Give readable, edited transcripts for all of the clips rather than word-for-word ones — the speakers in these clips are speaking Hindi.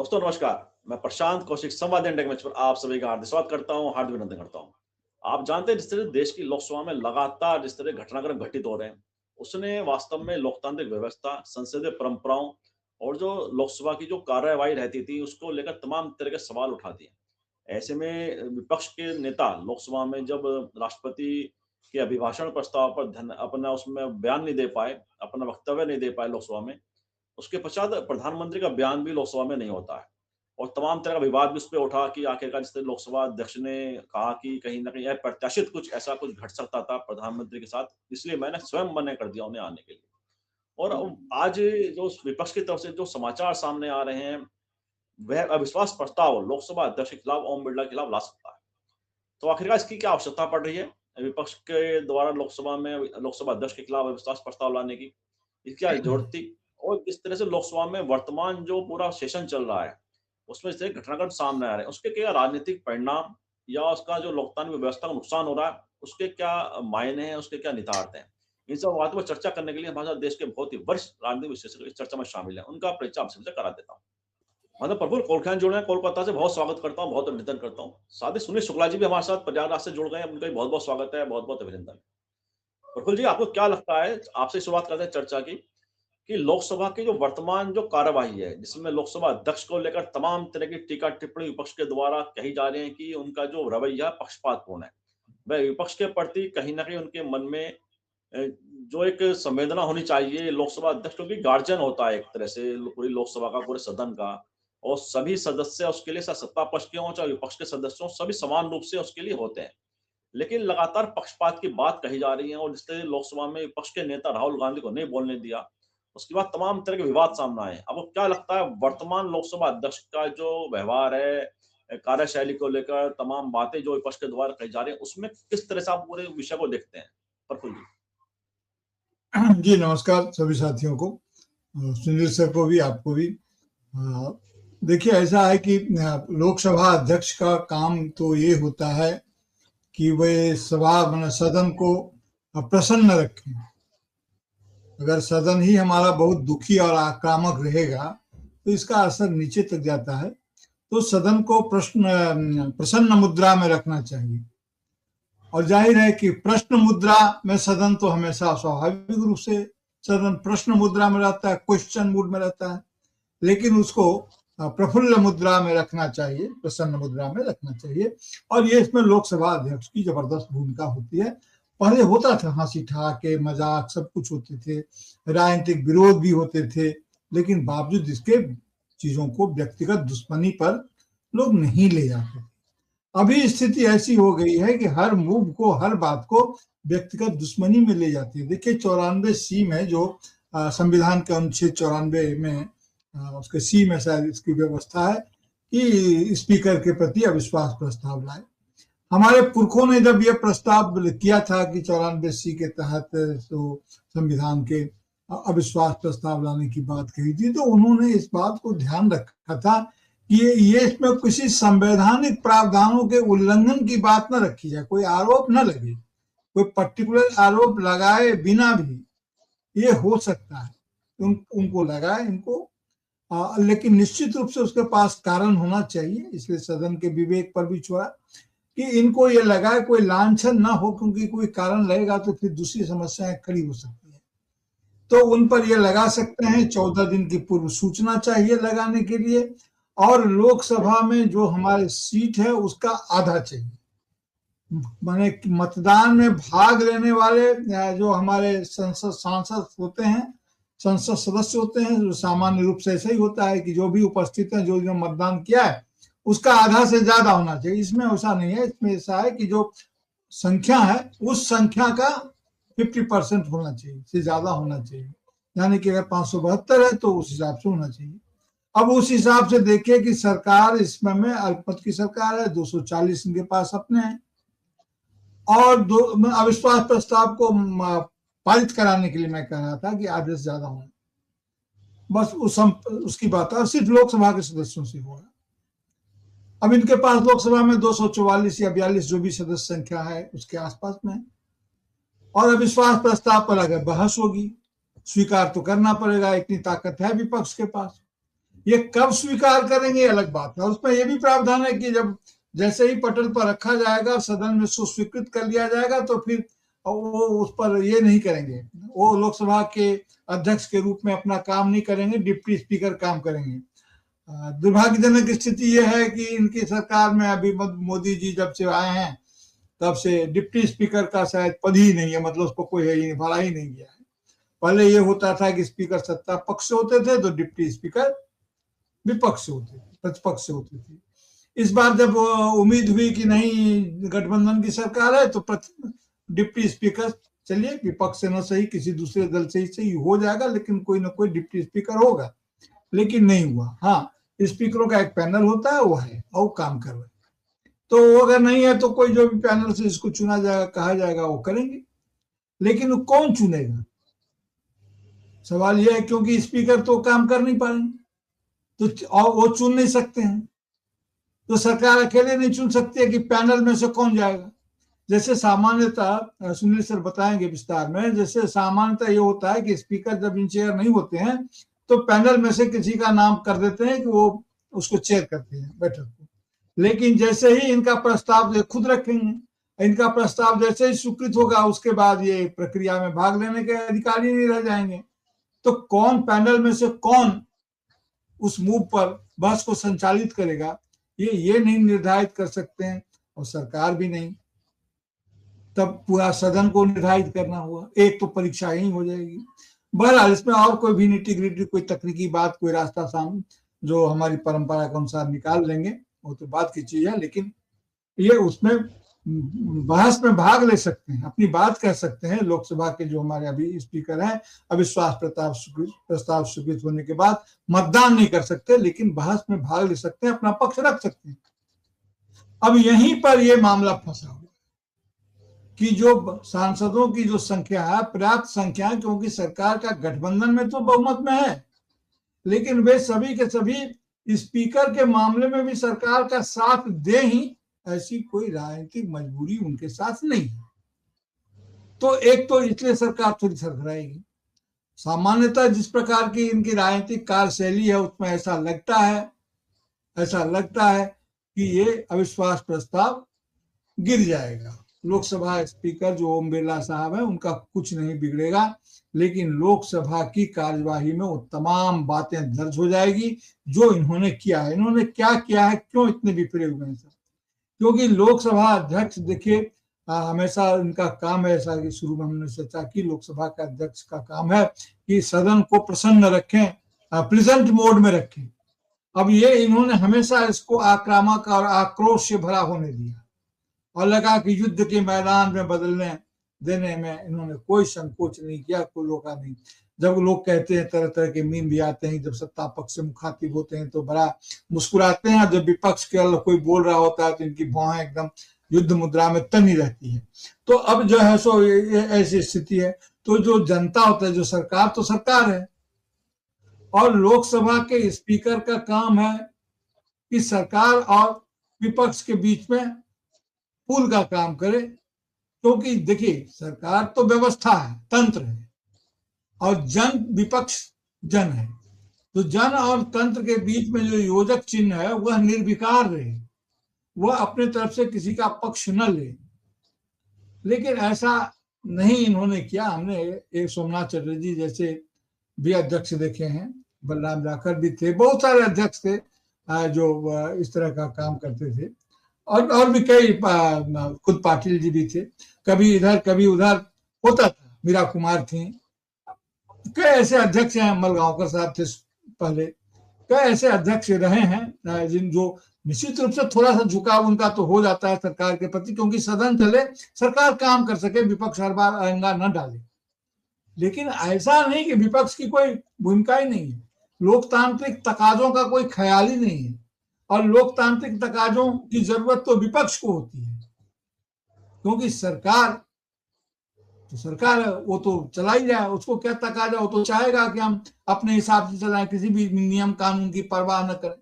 दोस्तों नमस्कार। मैं प्रशांत कौशिक संवाद इंडिया के मंच पर आप सभी का हार्दिक स्वागत करता हूं, हार्दिक अभिनंदन करता हूं। आप जानते हैं जिस तरह देश की लोकसभा में लगातार जिस तरह घटनाक्रम घटित हो रहे हैं, उसने वास्तव में लोकतांत्रिक व्यवस्था, संसदीय परंपराओं और जो लोकसभा की जो कार्यवाही रहती थी, उसको लेकर तमाम तरह के सवाल उठा दिए। ऐसे में विपक्ष के नेता लोकसभा में जब राष्ट्रपति के अभिभाषण प्रस्ताव पर अपना उसमें बयान नहीं दे पाए, अपना वक्तव्य नहीं दे पाए लोकसभा में, उसके पश्चात प्रधानमंत्री का बयान भी लोकसभा में नहीं होता है और तमाम तरह का विवाद भी उस पे उठा कि आखिरकार जिस तरह लोकसभा अध्यक्ष ने कहा कि कहीं न कहीं अप्रत्याशित कुछ ऐसा कुछ घट सकता था प्रधानमंत्री के साथ, इसलिए मैंने स्वयं मना कर दिया उन्हें आने के लिए। और आज जो विपक्ष की तरफ से जो समाचार सामने आ रहे हैं, वह अविश्वास प्रस्ताव लोकसभा अध्यक्ष के खिलाफ ओम बिरला के खिलाफ ला सकता है। तो आखिरकार इसकी क्या आवश्यकता पड़ रही है? विपक्ष के द्वारा लोकसभा में लोकसभा अध्यक्ष के खिलाफ अविश्वास प्रस्ताव लाने की? इसकी क्या ज़रूरत थी? और किस तरह से लोकसभा में वर्तमान जो पूरा सेशन चल रहा है, उसमें से घटनाक्रम सामने आ रहे हैं, उसके क्या राजनीतिक परिणाम या उसका जो लोकतांत्रिक व्यवस्था को नुकसान हो रहा है, उसके क्या मायने हैं, उसके क्या निहितार्थ हैं? इन सब बातों पर चर्चा करने के लिए हमारे साथ देश के बहुत ही वरिष्ठ राजनीतिक विशेषज्ञ इस चर्चा में शामिल हैं। उनका परिचय आपसे करा देता हूँ। मतलब प्रफुल्ल कोलखैन जुड़े हैं कोलकाता से, बहुत स्वागत करता हूँ, बहुत अभिनंदन करता हूँ। साथ ही सुनील शुक्ला जी भी हमारे साथ प्रयागराज से जुड़ गए हैं, उनका भी बहुत-बहुत स्वागत है, बहुत-बहुत अभिनंदन। प्रफुल्ल जी, आपको क्या लगता है, आपसे शुरुआत करते हैं चर्चा की, कि लोकसभा की जो वर्तमान जो कार्यवाही है, जिसमें लोकसभा अध्यक्ष को लेकर तमाम तरह की टीका-टिप्पणी विपक्ष के द्वारा कही जा रही है कि उनका जो रवैया पक्षपातपूर्ण है। वह विपक्ष के प्रति कहीं न कहीं उनके मन में जो एक संवेदना होनी चाहिए लोकसभा अध्यक्ष, क्योंकि गार्जियन होता है एक तरह से पूरी लोकसभा का, पूरे सदन का, और सभी सदस्य उसके लिए चाहे सत्ता पक्ष के हों, चाहे विपक्ष के सदस्य हों, सभी समान रूप से उसके लिए होते हैं। लेकिन लगातार पक्षपात की बात कही जा रही है और जिस तरह लोकसभा में विपक्ष के नेता राहुल गांधी को नहीं बोलने दिया, उसके बाद तमाम तरह के विवाद सामने आए। आपको क्या लगता है वर्तमान लोकसभा अध्यक्ष का जो व्यवहार है, कार्यशैली को लेकर तमाम बातें जो विपक्ष के द्वारा कही जा रही है, उसमें किस तरह से आप पूरे विषय को देखते हैं? प्रफुल्ल जी। जी नमस्कार सभी साथियों को, सुनील सर को भी, आपको भी। देखिए, ऐसा है कि लोकसभा अध्यक्ष का काम तो ये होता है कि वे सदन को प्रसन्न रखें। अगर सदन ही हमारा बहुत दुखी और आक्रामक रहेगा तो इसका असर नीचे तक जाता है। तो सदन को प्रसन्न मुद्रा में रखना चाहिए। और जाहिर है कि प्रश्न मुद्रा में सदन तो हमेशा स्वाभाविक रूप से सदन प्रश्न मुद्रा में रहता है, क्वेश्चन मूड में रहता है, लेकिन उसको प्रफुल्ल मुद्रा में रखना चाहिए, प्रसन्न मुद्रा में रखना चाहिए। और ये इसमें लोकसभा अध्यक्ष की जबरदस्त भूमिका होती है। पहले होता था हंसी ठहाके, मजाक सब कुछ होते थे, राजनीतिक विरोध भी होते थे, लेकिन बावजूद इसके चीजों को व्यक्तिगत दुश्मनी पर लोग नहीं ले जाते। अभी स्थिति ऐसी हो गई है कि हर मूव को, हर बात को व्यक्तिगत दुश्मनी में ले जाती है। देखिए 94 सी में जो संविधान के अनुच्छेद 94 में उसके सी में शायद इसकी व्यवस्था है कि स्पीकर के प्रति अविश्वास प्रस्ताव लाए। हमारे पुरखों ने जब यह प्रस्ताव किया था कि 94 सी के तहत तो संविधान के अविश्वास प्रस्ताव लाने की बात कही थी, तो उन्होंने इस बात को ध्यान रखा था कि ये इसमें किसी संवैधानिक प्रावधानों के उल्लंघन की बात न रखी जाए, कोई आरोप न लगे, कोई पर्टिकुलर आरोप लगाए बिना भी ये हो सकता है उनको लगाए इनको, लेकिन निश्चित रूप से उसके पास कारण होना चाहिए। इसलिए सदन के विवेक पर भी छोड़ा कि इनको ये लगाए, कोई लांछन ना हो, क्योंकि कोई कारण लगेगा तो फिर दूसरी समस्याएं खड़ी हो सकती है। तो उन पर ये लगा सकते हैं। 14 दिन की पूर्व सूचना चाहिए लगाने के लिए, और लोकसभा में जो हमारे सीट है उसका आधा चाहिए। माने मतदान में भाग लेने वाले जो हमारे सांसद होते हैं, संसद सदस्य होते हैं, जो सामान्य रूप से ऐसा ही होता है कि जो भी उपस्थित है, जो मतदान किया है उसका आधा से ज्यादा होना चाहिए। इसमें ऐसा नहीं है, इसमें ऐसा है कि जो संख्या है उस संख्या का 50% होना चाहिए, से ज्यादा होना चाहिए। यानी कि अगर 572 है तो उस हिसाब से होना चाहिए। अब उस हिसाब से देखिए कि सरकार इसमें में अल्पमत की सरकार है, 240 इनके पास अपने हैं, और अविश्वास प्रस्ताव को पारित कराने के लिए मैं कह रहा था कि आधे से ज्यादा होना, बस उसकी बात है, सिर्फ लोकसभा के सदस्यों से होगा। अब इनके पास लोकसभा में 244 या 42 जो भी सदस्य संख्या है उसके आसपास में, और अविश्वास प्रस्ताव पर अगर बहस होगी, स्वीकार तो करना पड़ेगा, इतनी ताकत है विपक्ष के पास। ये कब स्वीकार करेंगे अलग बात है। और उसमें यह भी प्रावधान है कि जब जैसे ही पटल पर रखा जाएगा, सदन में स्वीकृत कर लिया जाएगा, तो फिर वो उस पर ये नहीं करेंगे, वो लोकसभा के अध्यक्ष के रूप में अपना काम नहीं करेंगे, डिप्टी स्पीकर काम करेंगे। दुर्भाग्यजनक स्थिति यह है कि इनकी सरकार में अभी मोदी जी जब से आए हैं तब से डिप्टी स्पीकर का शायद पद ही नहीं है, मतलब उसको कोई है ही भरा ही नहीं गया है। पहले ये होता था कि स्पीकर सत्ता पक्ष से होते थे तो डिप्टी स्पीकर विपक्ष से होते थे, प्रतिपक्ष से होते थे। इस बार जब उम्मीद हुई कि नहीं गठबंधन की सरकार है तो डिप्टी स्पीकर चलिए विपक्ष से न सही किसी दूसरे दल से ही सही हो जाएगा, लेकिन कोई ना कोई डिप्टी स्पीकर होगा, लेकिन नहीं हुआ। हाँ, स्पीकरों का एक पैनल होता है, वो है और काम कर रहे हैं। तो वो अगर नहीं है तो कोई जो भी पैनल से इसको चुना जाएगा, कहा जाएगा, वो करेंगे। लेकिन कौन चुनेगा, सवाल यह है, क्योंकि स्पीकर तो काम कर नहीं पाएंगे तो, और वो चुन नहीं सकते हैं, तो सरकार अकेले नहीं चुन सकती है कि पैनल में से कौन जाएगा। जैसे सामान्यतः सुनील सर बताएंगे विस्तार में, जैसे सामान्यतः ये होता है कि स्पीकर जब इन चेयर नहीं होते हैं तो पैनल में से किसी का नाम कर देते हैं कि वो उसको चेयर करते हैं बैठक को। लेकिन जैसे ही इनका प्रस्ताव ये खुद रखेंगे, इनका प्रस्ताव जैसे ही स्वीकृत होगा उसके बाद ये प्रक्रिया में भाग लेने के अधिकारी नहीं रह जाएंगे। तो कौन पैनल में से कौन उस मूव पर बहस को संचालित करेगा, ये नहीं निर्धारित कर सकते हैं, और सरकार भी नहीं। तब पूरा सदन को निर्धारित करना हुआ, एक तो परीक्षा ही हो जाएगी। बहरहाल इसमें और कोई भी निटी ग्रिटी कोई तकनीकी बात, कोई रास्ता सामने जो हमारी परंपरा के अनुसार निकाल लेंगे, वो तो बात की चीज है। लेकिन ये उसमें बहस में भाग ले सकते हैं, अपनी बात कह सकते हैं। लोकसभा के जो हमारे अभी स्पीकर हैं, अविश्वास प्रस्ताव स्वीकृत होने के बाद मतदान नहीं कर सकते, लेकिन बहस में भाग ले सकते हैं, अपना पक्ष रख सकते हैं। अब यहीं पर यह मामला फंसा हुआ कि जो सांसदों की जो संख्या है, पर्याप्त संख्या है, क्योंकि सरकार का गठबंधन में तो बहुमत में है, लेकिन वे सभी के सभी स्पीकर के मामले में भी सरकार का साथ दे ही, ऐसी कोई राजनीतिक मजबूरी उनके साथ नहीं है। तो एक तो इसलिए सरकार थोड़ी थरथराएगी। सामान्यतः जिस प्रकार की इनकी राजनीतिक कार्यशैली है उसमें ऐसा लगता है कि ये अविश्वास प्रस्ताव गिर जाएगा। लोकसभा स्पीकर जो ओम बिरला साहब है, उनका कुछ नहीं बिगड़ेगा, लेकिन लोकसभा की कार्यवाही में वो तमाम बातें दर्ज हो जाएगी जो इन्होंने किया है। इन्होंने क्या किया है, क्यों इतने बिफरे हुए हैं सर? क्योंकि लोकसभा अध्यक्ष देखिए, हमेशा इनका काम है, ऐसा कि शुरू में हमने चर्चा की, लोकसभा का अध्यक्ष का काम है कि सदन को प्रसन्न रखें, प्रेजेंट मोड में रखें। अब ये इन्होंने हमेशा इसको आक्रामक और आक्रोश से भरा होने दिया और लगा कि युद्ध के मैदान में बदलने देने में इन्होंने कोई संकोच नहीं किया, कोई रोका नहीं। जब लोग कहते हैं, तरह तरह के मीम भी आते हैं, जब सत्ता पक्ष से मुखातिब होते हैं तो बड़ा मुस्कुराते हैं, जब विपक्ष के कोई बोल रहा होता है तो इनकी भौहें एकदम युद्ध मुद्रा में तनी रहती है। तो अब जो है सो ऐसी स्थिति है। तो जो जनता होता है, जो सरकार तो सरकार है, और लोकसभा के स्पीकर का काम है कि सरकार और विपक्ष के बीच में पुल का काम करे। क्योंकि देखिए, सरकार तो व्यवस्था है, तंत्र है, और जन विपक्ष जन है। तो जन और तंत्र के बीच में जो योजक चिन्ह है वह निर्विकार रहे, वह अपने तरफ से किसी का पक्ष न ले। लेकिन ऐसा नहीं इन्होंने किया। हमने एक सोमनाथ चटर्जी जैसे भी अध्यक्ष देखे हैं, बलराम जाखड़ भी थे, बहुत सारे अध्यक्ष थे जो इस तरह का काम करते थे, और भी कई, खुद पाटिल जी भी थे, कभी इधर कभी उधर होता था। मीरा कुमार थी, कई ऐसे अध्यक्ष हैं, मलगांवकर साहब थे पहले, कई ऐसे अध्यक्ष रहे हैं जिन जो निश्चित रूप से थोड़ा सा झुकाव उनका तो हो जाता है सरकार के प्रति, क्योंकि सदन चले, सरकार काम कर सके, विपक्ष हर बार अहंगा न डाले। लेकिन ऐसा नहीं कि विपक्ष की कोई भूमिका ही नहीं है, लोकतांत्रिक तकाजों का कोई ख्याल ही नहीं है, और लोकतांत्रिक तकाजों की जरूरत तो विपक्ष को होती है, क्योंकि सरकार तो सरकार है, वो तो चलाई जाए, उसको क्या तकाजा, वो तो चाहेगा कि हम अपने हिसाब से चलाएं, किसी भी नियम कानून की परवाह न करें।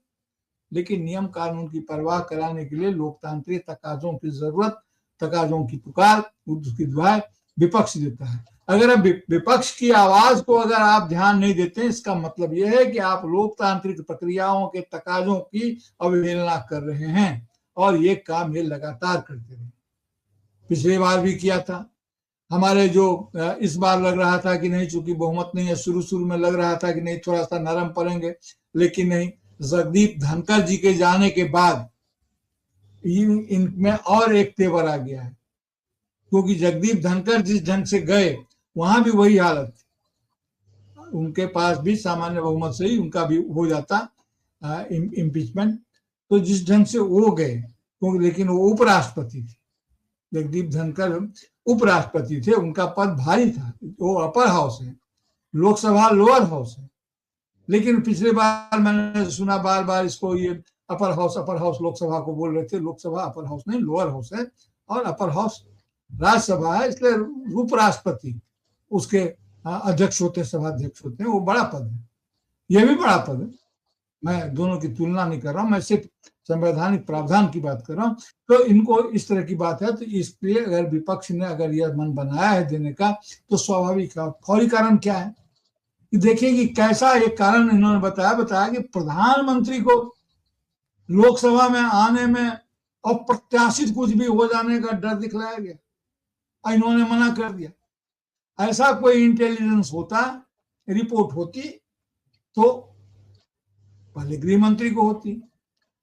लेकिन नियम कानून की परवाह कराने के लिए लोकतांत्रिक तकाजों की जरूरत, तकाजों की पुकार, उसकी दुआएं विपक्ष देता है। अगर अब विपक्ष की आवाज को अगर आप ध्यान नहीं देते, इसका मतलब यह है कि आप लोकतांत्रिक प्रक्रियाओं के तकाजों की अवहेलना कर रहे हैं, और ये काम ये लगातार करते रहे। पिछली बार भी किया था। हमारे जो इस बार लग रहा था कि नहीं, चूंकि बहुमत नहीं है, शुरू में लग रहा था कि नहीं थोड़ा सा नरम पड़ेंगे, लेकिन नहीं, जगदीप धनखड़ जी के जाने के बाद इनमें और एक तेवर आ गया है, क्योंकि जगदीप धनखड़ जिस ढंग से गए वहां भी वही हालत थी। उनके पास भी सामान्य बहुमत से ही उनका भी हो जाता इम्पीचमेंट। तो जिस ढंग से वो गए, क्योंकि लेकिन वो उपराष्ट्रपति थे, जगदीप धनखड़ उपराष्ट्रपति थे, उनका पद भारी था, वो अपर हाउस है, लोकसभा लोअर हाउस है। लेकिन पिछले बार मैंने सुना बार बार इसको ये अपर हाउस लोकसभा को बोल रहे थे। लोकसभा अपर हाउस नहीं, लोअर हाउस है, और अपर हाउस राज्यसभा है, इसलिए उपराष्ट्रपति उसके अध्यक्ष होते, सभा अध्यक्ष होते हैं। वो बड़ा पद है, यह भी बड़ा पद है। मैं दोनों की तुलना नहीं कर रहा हूं, मैं सिर्फ संवैधानिक प्रावधान की बात कर रहा हूं। तो इनको इस तरह की बात है, तो इसलिए अगर विपक्ष ने अगर यह मन बनाया है देने का, तो स्वाभाविक है। फौरी कारण क्या है कि देखिए कि कैसा एक कारण इन्होंने बताया कि प्रधानमंत्री को लोकसभा में आने में अप्रत्याशित कुछ भी हो जाने का डर दिखलाया गया, इन्होंने मना कर दिया। ऐसा कोई इंटेलिजेंस होता, रिपोर्ट होती, तो पहले गृह मंत्री को होती।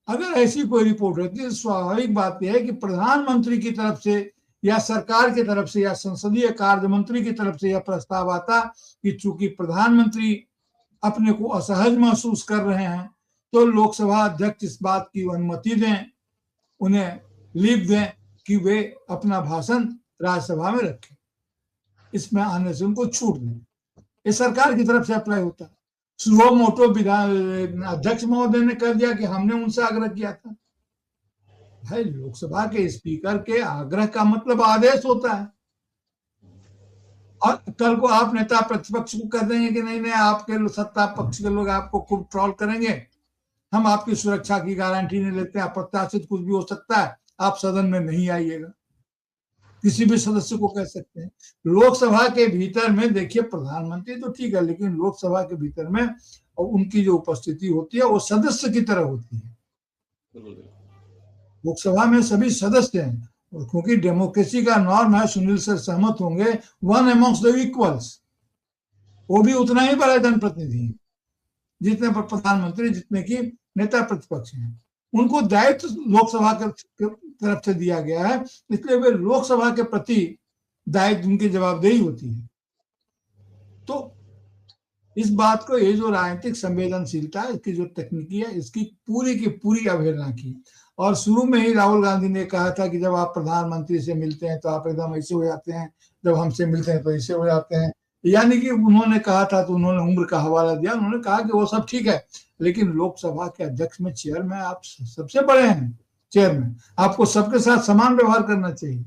अगर ऐसी कोई रिपोर्ट होती है, तो स्वाभाविक बात यह है कि प्रधानमंत्री की तरफ से या सरकार की तरफ से या संसदीय कार्य मंत्री की तरफ से यह प्रस्ताव आता कि चूंकि प्रधानमंत्री अपने को असहज महसूस कर रहे हैं, तो लोकसभा अध्यक्ष इस बात की अनुमति दें, उन्हें लीव दें कि वे अपना भाषण राज्यसभा में रखें, इसमें आने से उनको छूट दें। ये सरकार की तरफ से अप्लाई होता है। सुबह मोटो विधान अध्यक्ष महोदय ने कह दिया कि हमने उनसे आग्रह किया था। भाई, लोकसभा के स्पीकर के आग्रह का मतलब आदेश होता है। और कल को आप नेता प्रतिपक्ष को कह देंगे कि नहीं नहीं, आपके सत्ता पक्ष के लोग आपको खूब ट्रोल करेंगे, हम आपकी सुरक्षा की गारंटी नहीं लेते, अप्रत्याशित कुछ भी हो सकता है, आप सदन में नहीं आइएगा, किसी भी सदस्य को कह सकते हैं। लोकसभा के भीतर में देखिए, प्रधानमंत्री तो ठीक है, लेकिन लोकसभा के भीतर में और उनकी जो उपस्थिति होती है वो सदस्य की तरह होती है। लोकसभा में सभी सदस्य हैं, और क्योंकि डेमोक्रेसी का नॉर्म है, सुनील सर सहमत होंगे, वन अमॉन्ग्स द इक्वल्स, वो भी उतना ही बड़ा जनप्रतिनिधि है जितने पर प्रधानमंत्री, जितने की नेता प्रतिपक्ष हैं। उनको दायित्व लोकसभा के तरफ से दिया गया है, इसलिए वे लोकसभा के प्रति दायित्व, उनकी जवाबदेही होती है। तो इस बात को, ये जो राजनीतिक संवेदनशीलता है, इसकी जो तकनीकी है, इसकी पूरी की पूरी अवहेलना की। और शुरू में ही राहुल गांधी ने कहा था कि जब आप प्रधानमंत्री से मिलते हैं तो आप एकदम ऐसे हो जाते हैं, जब हमसे मिलते हैं तो ऐसे हो जाते हैं। यानी कि उन्होंने कहा था, तो उन्होंने उम्र का हवाला दिया, उन्होंने कहा कि वो सब ठीक है, लेकिन लोकसभा के अध्यक्ष में, चेयर में आप सबसे बड़े हैं, चेयर में आपको सबके साथ समान व्यवहार करना चाहिए।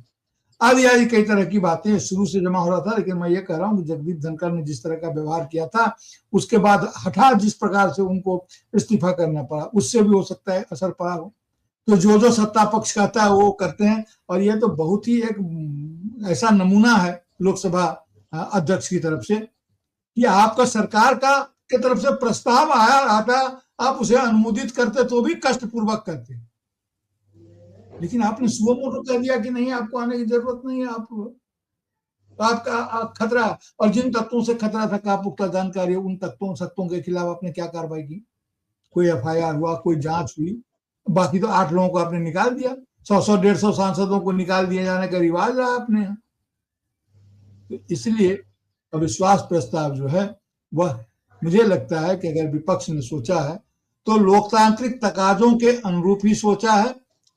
आदि आदि कई तरह की बातें शुरू से जमा हो रहा था। लेकिन मैं ये कह रहा हूँ कि जगदीप धनखड़ ने जिस तरह का व्यवहार किया था, उसके बाद हठात जिस प्रकार से उनको इस्तीफा करना पड़ा, उससे भी हो सकता है असर पड़ा हो। तो जो सत्ता पक्ष कहता है वो करते हैं, और ये तो बहुत ही एक ऐसा नमूना है लोकसभा अध्यक्ष की तरफ से कि आपका सरकार का की तरफ से प्रस्ताव आता, आप उसे अनुमोदित करते तो भी कष्टपूर्वक करते, लेकिन आपने सुबह मोटो कह दिया कि नहीं, आपको आने की जरूरत नहीं है, आपका खतरा, और जिन तत्वों से खतरा था का पुख्ता जानकारी, उन तत्वों के खिलाफ आपने क्या कार्रवाई की? कोई एफआईआर हुआ, कोई जांच हुई? बाकी तो 8 लोगों को आपने निकाल दिया, 100-150 सांसदों को निकाल दिए जाने का रिवाज रहा आपने। तो इसलिए अविश्वास प्रस्ताव जो है वह, मुझे लगता है कि अगर विपक्ष ने सोचा है तो लोकतांत्रिक तकाजों के अनुरूप ही सोचा है,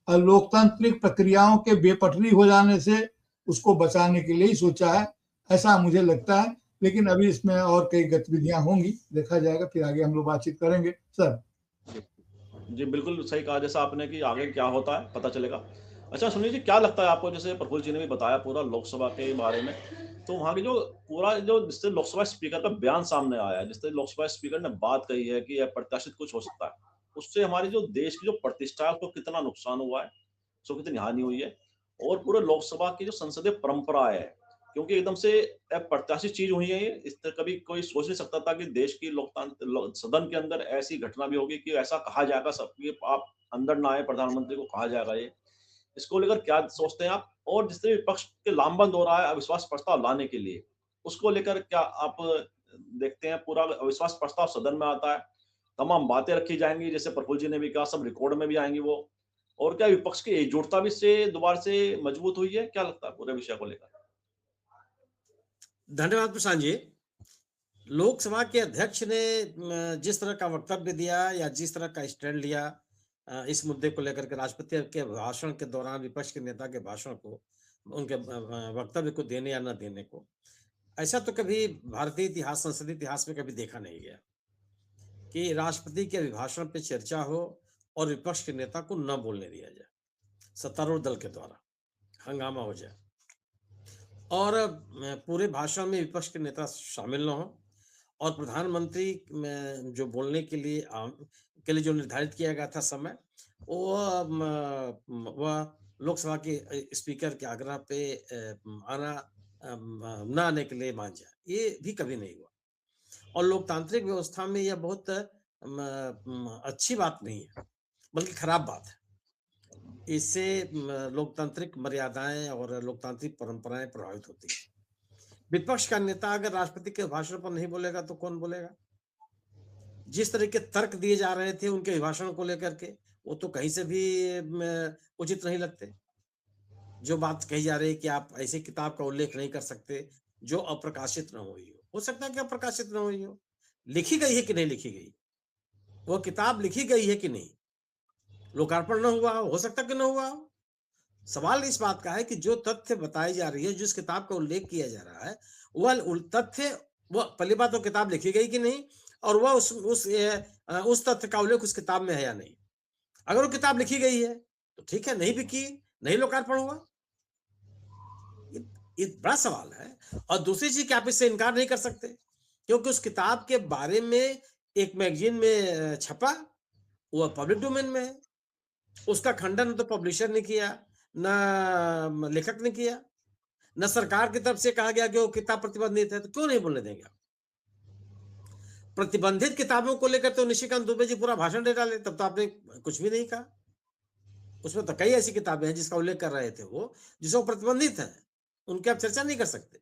और लोकतांत्रिक प्रक्रियाओं के बेपटरी हो जाने से उसको बचाने के लिए ही सोचा है, ऐसा मुझे लगता है। लेकिन अभी इसमें और कई गतिविधियां होंगी, देखा जाएगा, फिर आगे हम लोग बातचीत करेंगे। सर जी बिल्कुल सही कहा, जैसा आपने कि आगे क्या होता है पता चलेगा। अच्छा सुनील जी, क्या लगता है आपको, जैसे प्रफुल्ल जी ने भी बताया पूरा लोकसभा के बारे में, तो वहाँ की जो पूरा जो जिससे लोकसभा स्पीकर का बयान सामने आया है, जिससे लोकसभा स्पीकर ने बात कही है कि अप्रत्याशित कुछ हो सकता है, उससे हमारी जो देश की जो प्रतिष्ठा है उसको कितना नुकसान हुआ है, उसको कितनी हानि हुई है, और पूरे लोकसभा की जो संसदीय परंपरा है क्योंकि एकदम से अप्रत्याशित चीज हुई है ये। इस तरह कभी कोई सोच नहीं सकता था कि देश की लोकतांत्रिक सदन के अंदर ऐसी घटना भी होगी कि ऐसा कहा जाएगा सब कि आप अंदर ना आए, प्रधानमंत्री को कहा जाएगा ये। इसको लेकर क्या सोचते हैं आप? और जिस तरह विपक्ष के लामबंद हो रहा है अविश्वास प्रस्ताव लाने के लिए, उसको लेकर क्या आप देखते हैं? पूरा अविश्वास प्रस्ताव सदन में आता है, तमाम बातें रखी जाएँगी, जैसे प्रफुल्ल जी ने भी कहा, सब रिकॉर्ड में भी आएँगी वो। और क्या विपक्ष की एकजुटता भी इससे दोबारा से मजबूत हुई है? क्या लगता है पूरे विषय को लेकर? धन्यवाद प्रशांत जी। लोकसभा के अध्यक्ष ने जिस तरह का वक्तव्य दिया या जिस तरह का स्टैंड लिया इस मुद्दे को लेकर के राष्ट्रपति के भाषण के दौरान विपक्ष के नेता के भाषण को, उनके वक्तव्य को देने या न देने को, ऐसा तो कभी भारतीय इतिहास, संसदीय इतिहास में कभी देखा नहीं गया कि राष्ट्रपति के अभिभाषण पे चर्चा हो और विपक्ष के नेता को न बोलने दिया जाए, सत्तारूढ़ दल के द्वारा हंगामा हो जाए और पूरे भाषण में विपक्ष के नेता शामिल न हो और प्रधानमंत्री में जो बोलने के लिए जो निर्धारित किया गया था समय, वह लोकसभा के स्पीकर के आग्रह पे न आने के लिए मान जाए, ये भी कभी नहीं हुआ। और लोकतांत्रिक व्यवस्था में यह बहुत अच्छी बात नहीं है, बल्कि खराब बात है। इससे लोकतांत्रिक मर्यादाएं और लोकतांत्रिक परंपराएं प्रभावित होती हैं। विपक्ष का नेता अगर राष्ट्रपति के भाषण पर नहीं बोलेगा तो कौन बोलेगा? जिस तरह के तर्क दिए जा रहे थे उनके भाषण को लेकर के, वो तो कहीं से भी उचित नहीं लगते। जो बात कही जा रही है कि आप ऐसी किताब का उल्लेख नहीं कर सकते जो अप्रकाशित न हुई हो। हो सकता है कि अप्रकाशित न हुई हो, लिखी गई है कि नहीं लिखी गई, वो किताब लिखी गई है कि नहीं, लोकार्पण न हुआ हो सकता कि न हुआ हो। सवाल इस बात का है कि जो तथ्य बताई जा रही है, जिस किताब का उल्लेख किया जा रहा है, वह तथ्य, वह पहली बात तो किताब लिखी गई कि नहीं, और वह उस तथ्य का उल्लेख उस किताब में है या नहीं। अगर वो किताब लिखी गई है तो ठीक है, नहीं भी की, नहीं लोकार्पण हुआ, ये बड़ा सवाल है। और दूसरी चीज कि आप इससे इनकार नहीं कर सकते क्योंकि उस किताब के बारे में एक मैगजीन में छपा, वह पब्लिक डोमेन में है। उसका खंडन तो पब्लिशर ने किया, न लेखक ने किया, न सरकार की तरफ से कहा गया कि वो किताब प्रतिबंधित है, तो क्यों नहीं बोलने देंगे आप? प्रतिबंधित किताबों को लेकर तो निशिकांत दुबे जी पूरा भाषण दे डाले, तब तो आपने कुछ भी नहीं कहा। उसमें तो कई ऐसी किताबें हैं जिसका उल्लेख कर रहे थे वो, जिसको प्रतिबंधित है, उनकी आप चर्चा नहीं कर सकते,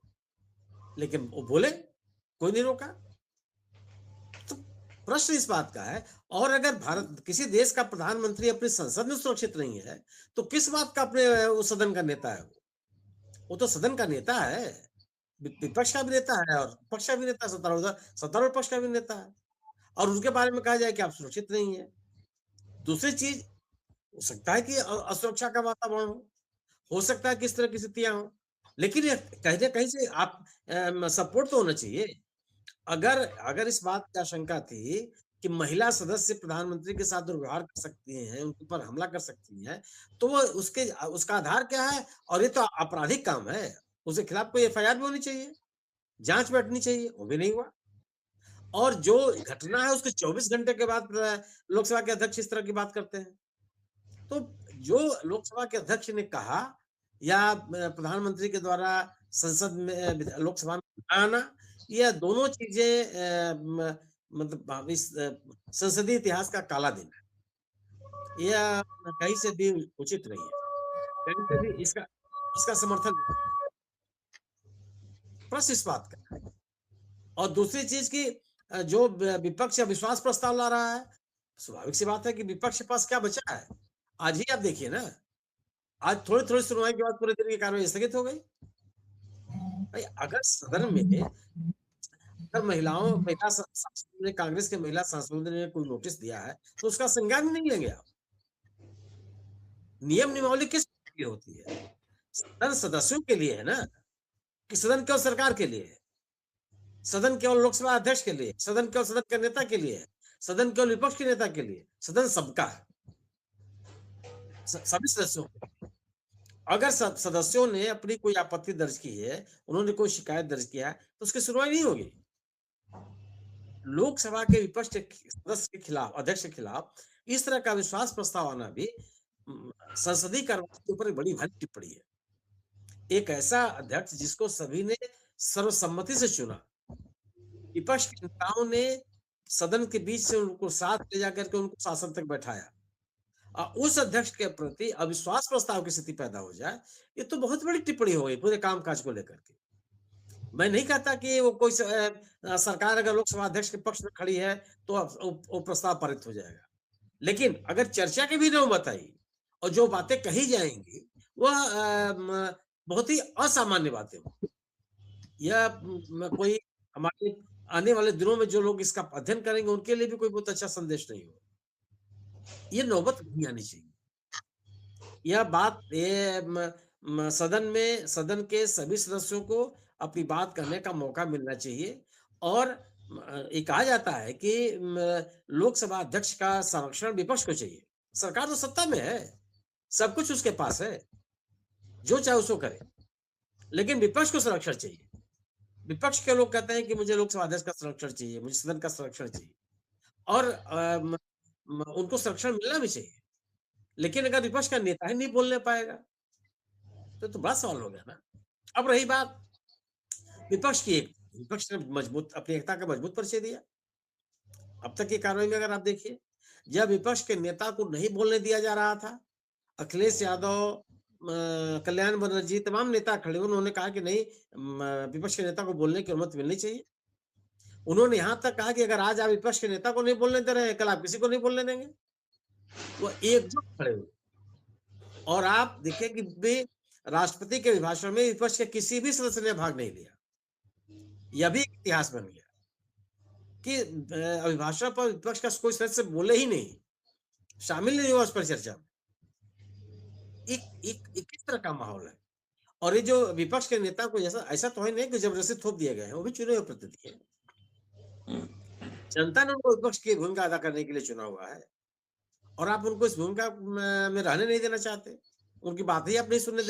लेकिन वो बोले, कोई नहीं रोका। तो प्रश्न इस बात का है, और अगर भारत किसी देश का प्रधानमंत्री अपनी संसद में सुरक्षित नहीं है, तो किस बात का अपने उस सदन का नेता है? वो तो सदन का नेता है, विपक्ष का भी नेता है और पक्ष का भी नेता, सत्तारूढ़ पक्ष का भी नेता है, और उनके बारे में कहा जाए कि आप सुरक्षित नहीं है। दूसरी चीज, हो सकता है कि असुरक्षा का वातावरण हो सकता है कि इस तरह की स्थितियां हो, लेकिन कहीं ना कहीं से आप सपोर्ट तो होना चाहिए। अगर इस बात की आशंका थी कि महिला सदस्य प्रधानमंत्री के साथ दुर्व्यवहार कर सकती हैं, उनके ऊपर हमला कर सकती हैं, तो वो उसका आधार क्या है? और ये तो आपराधिक काम है, उसके खिलाफ कोई एफआईआर भी होनी चाहिए, जांच बैठनी चाहिए, वो भी नहीं हुआ। और जो घटना है उसके 24 घंटे के बाद लोकसभा के अध्यक्ष इस तरह की बात करते हैं। तो जो लोकसभा के अध्यक्ष ने कहा या प्रधानमंत्री के द्वारा संसद में, लोकसभा में आना, यह दोनों चीजें मतलब इस संसदीय इतिहास का काला दिन है। यह कहीं से भी उचित नहीं है, कहीं से भी इसका समर्थन नहीं है। प्रश्न इस बात का है। और दूसरी चीज की जो विपक्ष विश्वास प्रस्ताव ला रहा है, स्वाभाविक सी बात है कि विपक्ष के पास क्या बचा है? आज ही आप देखिए ना, आज थोड़ी सुनवाई के बाद पूरे दिन की कार्रवाई स्थगित हो गई। भाई अगर सदन में अगर महिला सांसदों ने, कांग्रेस के महिला सांसदों ने कोई नोटिस दिया है तो उसका संज्ञान नहीं लेंगे आप। नियम नियमावली किस लिए होती है? सदन सदस्यों के लिए है ना, कि सदन केवल सरकार के लिए है, सदन केवल लोकसभा अध्यक्ष के लिए, सदन केवल सदन के नेता के लिए है, सदन केवल विपक्ष के नेता के लिए, सदन सबका है, सभी सदस्यों के। अगर सदस्यों ने अपनी कोई आपत्ति दर्ज की है, उन्होंने कोई शिकायत दर्ज किया है, तो उसकी सुनवाई नहीं होगी। लोकसभा के विपक्ष के सदस्य के खिलाफ, अध्यक्ष के खिलाफ इस तरह का विश्वास प्रस्ताव आना भी संसदीय कार्रवाई के ऊपर एक बड़ी भारी टिप्पणी है। एक ऐसा अध्यक्ष जिसको सभी ने सर्वसम्मति से चुना, विपक्ष के नेताओं ने सदन के बीच से उनको साथ ले जाकर के उनको शासन तक बैठाया, उस अध्यक्ष के प्रति अविश्वास प्रस्ताव की स्थिति पैदा हो जाए, ये तो बहुत बड़ी टिप्पणी हो गई पूरे कामकाज को लेकर के। मैं नहीं कहता कि वो कोई सरकार अगर लोकसभा अध्यक्ष के पक्ष में खड़ी है तो अब वो प्रस्ताव पारित हो जाएगा। लेकिन अगर चर्चा की भी नौबत आई और जो बातें कही जाएंगी वह बहुत ही असामान्य बातें हो, या कोई हमारे आने वाले दिनों में जो लोग इसका अध्ययन करेंगे उनके लिए भी कोई बहुत अच्छा संदेश नहीं हो। ये नौबत नहीं आनी चाहिए। यह बात सदन के सभी सदस्यों को अपनी बात करने का मौका मिलना चाहिए। और ये कहा जाता है कि लोकसभा अध्यक्ष का संरक्षण विपक्ष को चाहिए। सरकार तो सत्ता में है, सब कुछ उसके पास है, जो चाहे उसको करे, लेकिन विपक्ष को संरक्षण चाहिए। विपक्ष के लोग कहते हैं कि मुझे लोकसभा अध्यक्ष का संरक्षण चाहिए, मुझे सदन का संरक्षण चाहिए, और उनको संरक्षण मिलना भी चाहिए। लेकिन अगर विपक्ष का नेता ही नहीं बोलने पाएगा तो बड़ा सवाल हो गया ना। अब रही बात विपक्ष की, विपक्ष ने मजबूत अपनी एकता का मजबूत परिचय दिया। अब तक की कार्रवाई में अगर आप देखिए, जब विपक्ष के नेता को नहीं बोलने दिया जा रहा था, अखिलेश यादव, कल्याण बनर्जी, तमाम नेता खड़े, उन्होंने कहा कि नहीं, विपक्ष के नेता को बोलने की अनुमति मिलनी चाहिए। उन्होंने यहां तक कहा कि अगर आज आप विपक्ष के नेता को नहीं बोलने दे रहे हैं, कल आप किसी को नहीं बोलने देंगे। वो एकजुट खड़े हुए। और आप देखें कि राष्ट्रपति के अभिभाषण में विपक्ष के किसी भी सदस्य ने भाग नहीं लिया। यह भी इतिहास बन गया कि अभिभाषण पर विपक्ष का कोई सदस्य बोले ही नहीं, शामिल नहीं हुआ उस पर चर्चा में। एक किस तरह का माहौल है। और ये जो विपक्ष के नेता को ऐसा तो है नहीं कि जबरदस्ती थोप दिए गए हैं, वो भी चुने हुए प्रतिनिधि हैं। जनता ने उनको विपक्ष की भूमिका अदा करने के लिए चुना हुआ है, और आप उनको इस भूमिका में रहने नहीं देना चाहते। उनकी बात ही आप नहीं सुनने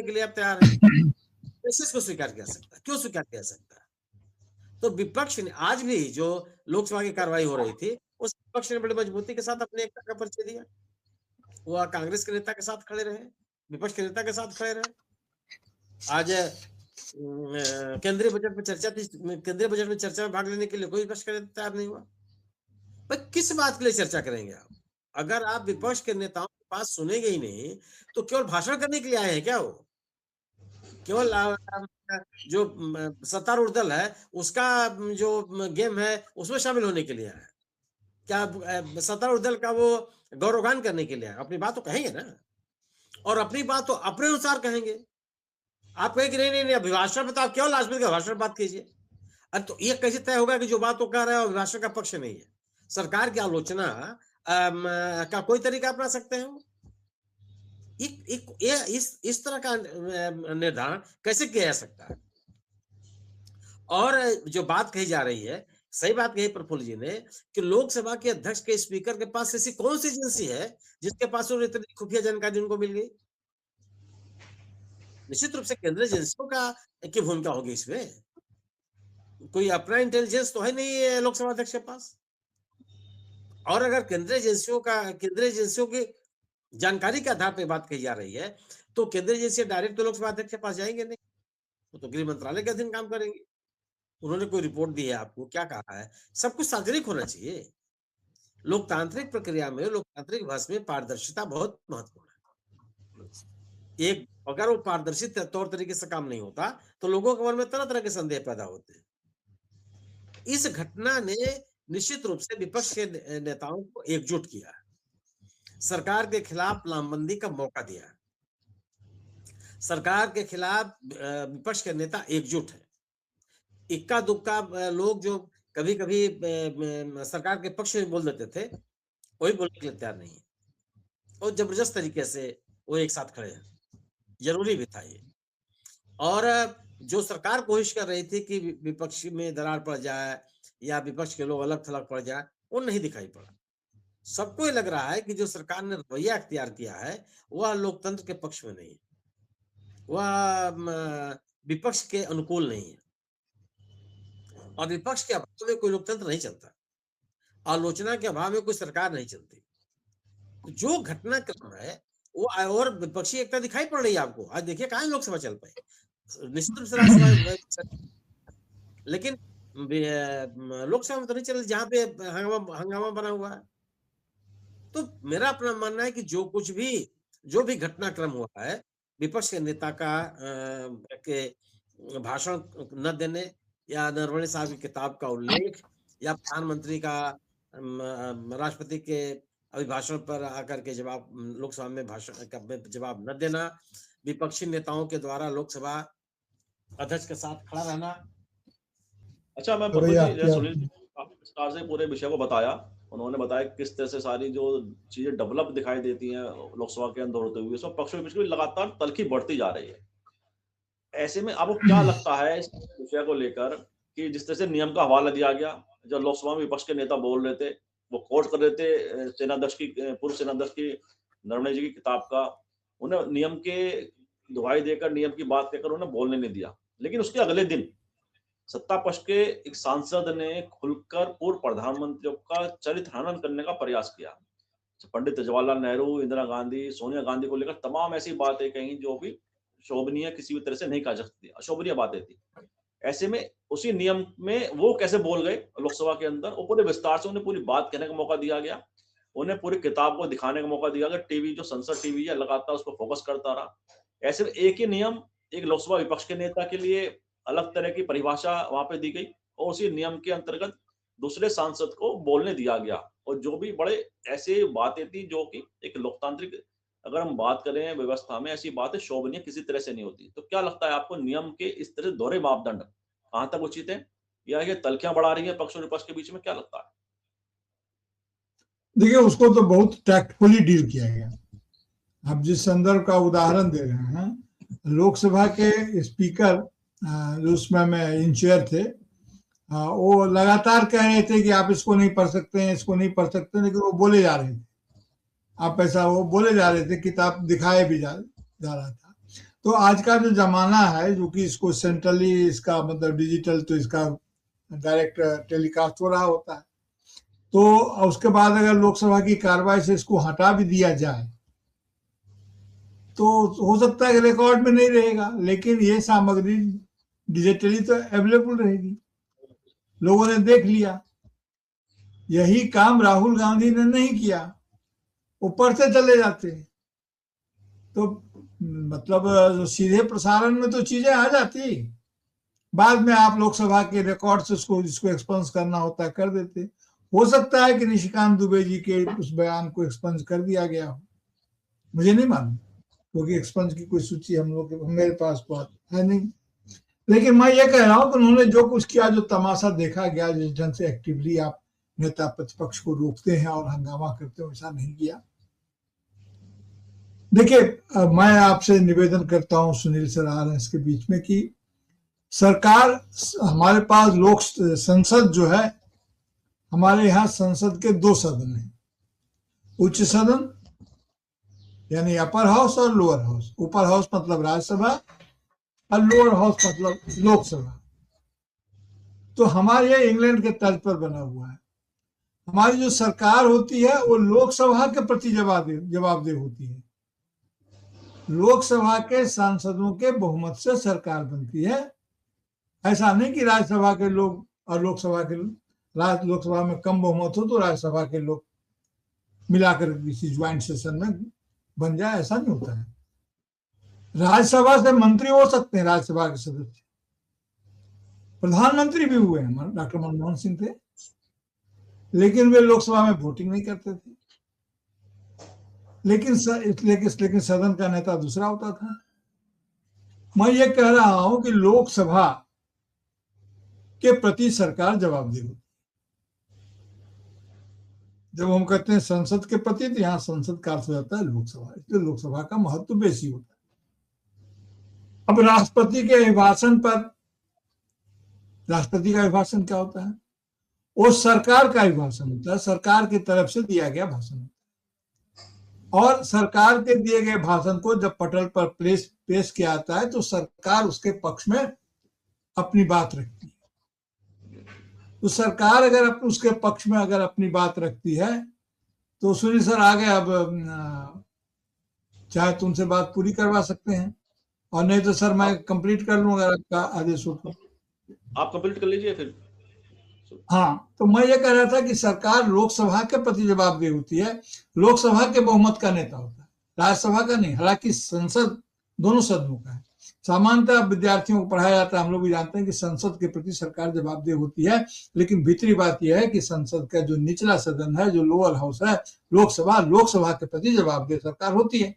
के लिए आप तैयार हैं। कैसे इसको स्वीकार किया सकता है? क्यों स्वीकार किया सकता है? तो विपक्ष ने आज भी जो लोकसभा की कार्रवाई हो रही थी, उस विपक्ष ने बड़ी मजबूती के साथ अपने एकता का परिचय दिया। वो कांग्रेस के नेता के साथ खड़े रहे, विपक्ष के नेता के साथ खड़े रहे। आज केंद्रीय बजट में चर्चा में भाग लेने के लिए कोई विपक्ष का नेता तैयार नहीं हुआ। भाई किस बात के लिए चर्चा करेंगे आप? अगर आप विपक्ष के नेताओं की बात सुनेंगे ही नहीं, तो केवल भाषण करने के लिए आए हैं क्या? वो केवल जो सत्तारूढ़ दल है उसका जो गेम है उसमें शामिल होने के लिए आए? क्या सत्तारूढ़ दल का वो गौरवगान करने के लिए आए? अपनी बात तो कहेंगे ना, और अपनी बात तो अपने अनुसार कहेंगे। आप कहेंगे नहीं, अभिभाषण में तो आप केवल राष्ट्रपति का भाषण बात कीजिए। अरे तो ये कैसे तय होगा कि जो बात वो कह रहा है अभिभाषण का पक्ष नहीं है? सरकार की आलोचना का कोई तरीका अपना सकते हैं? इस तरह का निर्धारण कैसे किया जा सकता है? और जो बात कही जा रही है, सही बात कही प्रफुल्ल जी ने, कि लोकसभा के अध्यक्ष के स्पीकर के पास ऐसी कौन सी एजेंसी है जिसके पास इतनी खुफिया जानकारी उनको मिल गई? निश्चित रूप से केंद्रीय एजेंसियों की भूमिका होगी इसमें। कोई अपना इंटेलिजेंस तो है नहीं लोकसभा अध्यक्ष के पास। और अगर केंद्रीय एजेंसियों की जानकारी के आधार पर बात कही जा रही है, तो केंद्रीय एजेंसी डायरेक्ट तो लोकसभा अध्यक्ष के पास जाएंगे नहीं, वो तो गृह मंत्रालय के अधीन काम करेंगे। उन्होंने कोई रिपोर्ट दी है आपको, क्या कहा है, सब कुछ सार्वजनिक होना चाहिए। लोकतांत्रिक प्रक्रिया में, लोकतांत्रिक बहस में पारदर्शिता बहुत महत्वपूर्ण है। अगर वो पारदर्शी तौर तरीके से काम नहीं होता तो लोगों के मन में तरह तरह के संदेह पैदा होते हैं। इस घटना ने निश्चित रूप से विपक्ष के नेताओं को एकजुट किया, सरकार के खिलाफ लामबंदी का मौका दिया। सरकार के खिलाफ विपक्ष के नेता एकजुट है। इक्का दुक्का लोग जो कभी कभी सरकार के पक्ष में बोल देते थे, वही बोलने के लिए तैयार नहीं है, और जबरदस्त तरीके से वो एक साथ खड़े हैं। जरूरी भी था ये। और जो सरकार कोशिश कर रही थी कि विपक्ष में दरार पड़ जाए या विपक्ष के लोग अलग थलग पड़ जाए, वो नहीं दिखाई पड़ा। सबको ये लग रहा है कि जो सरकार ने रवैया अख्तियार किया है वह लोकतंत्र के पक्ष में नहीं है, वह विपक्ष के अनुकूल नहीं है। और विपक्ष के अभाव में कोई लोकतंत्र नहीं चलता, आलोचना के अभाव में कोई सरकार नहीं चलती। जो घटनाक्रम है वो और विपक्षी एकता दिखाई पड़ रही है आपको। आज देखिए कहाँ लोकसभा चल पाई। निश्चित रूप से राज्यसभा, लेकिन लोकसभा में तो नहीं चल रही, जहाँ पे हंगामा बना हुआ है। तो मेरा अपना मानना है कि जो भी घटनाक्रम हुआ है, विपक्ष के नेता का के भाषण न देने या नरवणे साहब की किताब का उल्लेख या प्रधानमंत्री का राष्ट्रपति के अभिभाषण पर आकर के लोकसभा में भाषण का जवाब न देना, विपक्षी नेताओं के द्वारा लोकसभा अध्यक्ष के साथ खड़ा रहना। अच्छा, मैं तो प्रफुल्ल भैया जी, सुनील जी काफी विस्तार से पूरे विषय को बताया। उन्होंने बताया किस तरह से सारी जो चीजें डेवलप दिखाई देती हैं लोकसभा के अंदर होते हुए, सब पक्ष विपक्ष की लगातार तल्खी बढ़ती जा रही है। ऐसे में आपको क्या लगता है इस विषय को लेकर कि जिस तरह से नियम का हवाला दिया गया, जब लोकसभा में विपक्ष के नेता बोल रहे थे, वो कोट कर रहे थे सेनाध्यक्ष की, पूर्व सेनाध्यक्ष की, नरवणे जी की किताब का, उन्हें नियम के दुहाई देकर, नियम की बात कहकर उन्हें बोलने नहीं दिया। लेकिन उसके अगले दिन सत्ता पक्ष के एक सांसद ने खुलकर पूर्व प्रधानमंत्रियों का चरित्र हनन करने का प्रयास किया। पंडित जवाहरलाल नेहरू, इंदिरा गांधी, सोनिया गांधी को लेकर तमाम ऐसी बातें कहीं जो भी शोभनीय किसी भी तरह से नहीं कह सकती, अशोभनीय बातें थी। ऐसे में उसी नियम में वो कैसे बोल गए लोकसभा के अंदर, और पूरे विस्तार से उन्हें पूरी बात कहने का मौका दिया गया, उन्हें पूरी किताब को दिखाने का मौका दिया गया। टीवी जो संसद टीवी है लगातार उस पर फोकस करता रहा। ऐसे में एक ही नियम एक लोकसभा विपक्ष के नेता के लिए अलग तरह की परिभाषा वहां पे दी गई, और उसी नियम के अंतर्गत दूसरे सांसद को बोलने दिया गया। और जो भी बड़े ऐसे बातें थी जो कि एक लोकतांत्रिक, अगर हम बात करें व्यवस्था में, ऐसी बातें शोभनीय किसी तरह से नहीं होती। तो क्या लगता है आपको, नियम के इस तरह दोहरे मापदंड कहां तक उचित है, या ये तल्खियां बढ़ा रही है पक्ष और विपक्ष के बीच में, क्या लगता है? देखिए, उसको तो बहुत टैक्टफुली डील किया गया। आप जिस संदर्भ का उदाहरण दे रहे हैं, लोकसभा के स्पीकर जो उसमें में इंचेयर थे, वो लगातार कह रहे थे कि आप इसको नहीं पढ़ सकते हैं, इसको नहीं पढ़ सकते, लेकिन वो बोले जा रहे थे। आप ऐसा वो बोले जा रहे थे, किताब दिखाए भी जा रहा था। तो आज का जो जमाना है, जो कि इसको सेंट्रली, इसका मतलब डिजिटल, तो इसका डायरेक्ट टेलीकास्ट हो रहा होता है। तो उसके बाद अगर लोकसभा की कार्रवाई से इसको हटा भी दिया जाए तो हो सकता है कि रिकॉर्ड में नहीं रहेगा, लेकिन ये सामग्री डिजिटली तो अवेलेबल रहेगी, लोगों ने देख लिया। यही काम राहुल गांधी ने नहीं किया, वो पढ़ते चले जाते। तो मतलब सीधे प्रसारण में तो चीजें आ जाती, बाद में आप लोकसभा के रिकॉर्ड से इसको एक्सपंज करना होता है, कर देते। हो सकता है कि निशिकांत दुबे जी के उस बयान को एक्सपंज कर दिया गया हो, मुझे नहीं मालूम, क्योंकि एक्सपंज की कोई सूची मेरे पास बहुत है नहीं। लेकिन मैं ये कह रहा हूं कि उन्होंने जो कुछ किया, जो तमाशा देखा गया, जिस ढंग से एक्टिवली आप नेता प्रतिपक्ष को रोकते हैं और हंगामा करते हो, ऐसा नहीं किया। देखिए, मैं आपसे निवेदन करता हूं, सुनील सर आ रहे हैं इसके बीच में, कि सरकार, हमारे पास संसद जो है, हमारे यहाँ संसद के 2 सदन हैं, उच्च सदन यानी अपर हाउस और लोअर हाउस। ऊपर हाउस मतलब राज्यसभा और लोअर हाउस मतलब लोकसभा। तो हमारे यहाँ इंग्लैंड के तर्ज पर बना हुआ है। हमारी जो सरकार होती है वो लोकसभा के प्रति जवाबदेह होती है। लोकसभा के सांसदों के बहुमत से सरकार बनती है। ऐसा नहीं कि राज्यसभा के लोग और लोकसभा में कम बहुमत हो तो राज्यसभा के लोग मिलाकर किसी ज्वाइंट सेशन में बन जाए, ऐसा नहीं होता है। राज्यसभा से मंत्री हो सकते हैं, राज्यसभा के सदस्य, प्रधानमंत्री भी हुए हैं, डॉक्टर मनमोहन सिंह थे, लेकिन वे लोकसभा में वोटिंग नहीं करते थे। लेकिन सदन का नेता दूसरा होता था। मैं ये कह रहा हूं कि लोकसभा के प्रति सरकार जवाबदेह होती है। जब हम कहते हैं संसद के प्रति, तो यहाँ संसद का अर्थ हो जाता है लोकसभा, इसलिए लोकसभा का महत्व बेसी होता है। अब राष्ट्रपति के अभिभाषण पर, राष्ट्रपति का अभिभाषण क्या होता है? वो सरकार का अभिभाषण होता है, सरकार की तरफ से दिया गया भाषण होता है। और सरकार के दिए गए भाषण को जब पटल पर पेश किया जाता है तो सरकार उसके पक्ष में अपनी बात रखती है। तो सरकार अगर उसके पक्ष में अगर अपनी बात रखती है तो सुनील सर आ गए। अब चाहे तो उनसे बात पूरी करवा सकते हैं, और नहीं तो सर मैं कंप्लीट कर लूंगा आपका आदेश हो तो। आप कंप्लीट कर लीजिए फिर। हाँ, तो मैं ये कह रहा था कि सरकार लोकसभा के प्रति जवाबदेह होती है, लोकसभा के बहुमत का नेता होता है, राज्यसभा का नहीं। हालांकि संसद दोनों सदनों का है। सामान्यतः विद्यार्थियों को पढ़ाया जाता है, हम लोग भी जानते हैं कि संसद के प्रति सरकार जवाबदेह होती है, लेकिन भीतरी बात यह है कि संसद का जो निचला सदन है, जो लोअर हाउस है, लोकसभा के प्रति जवाबदेह सरकार होती है।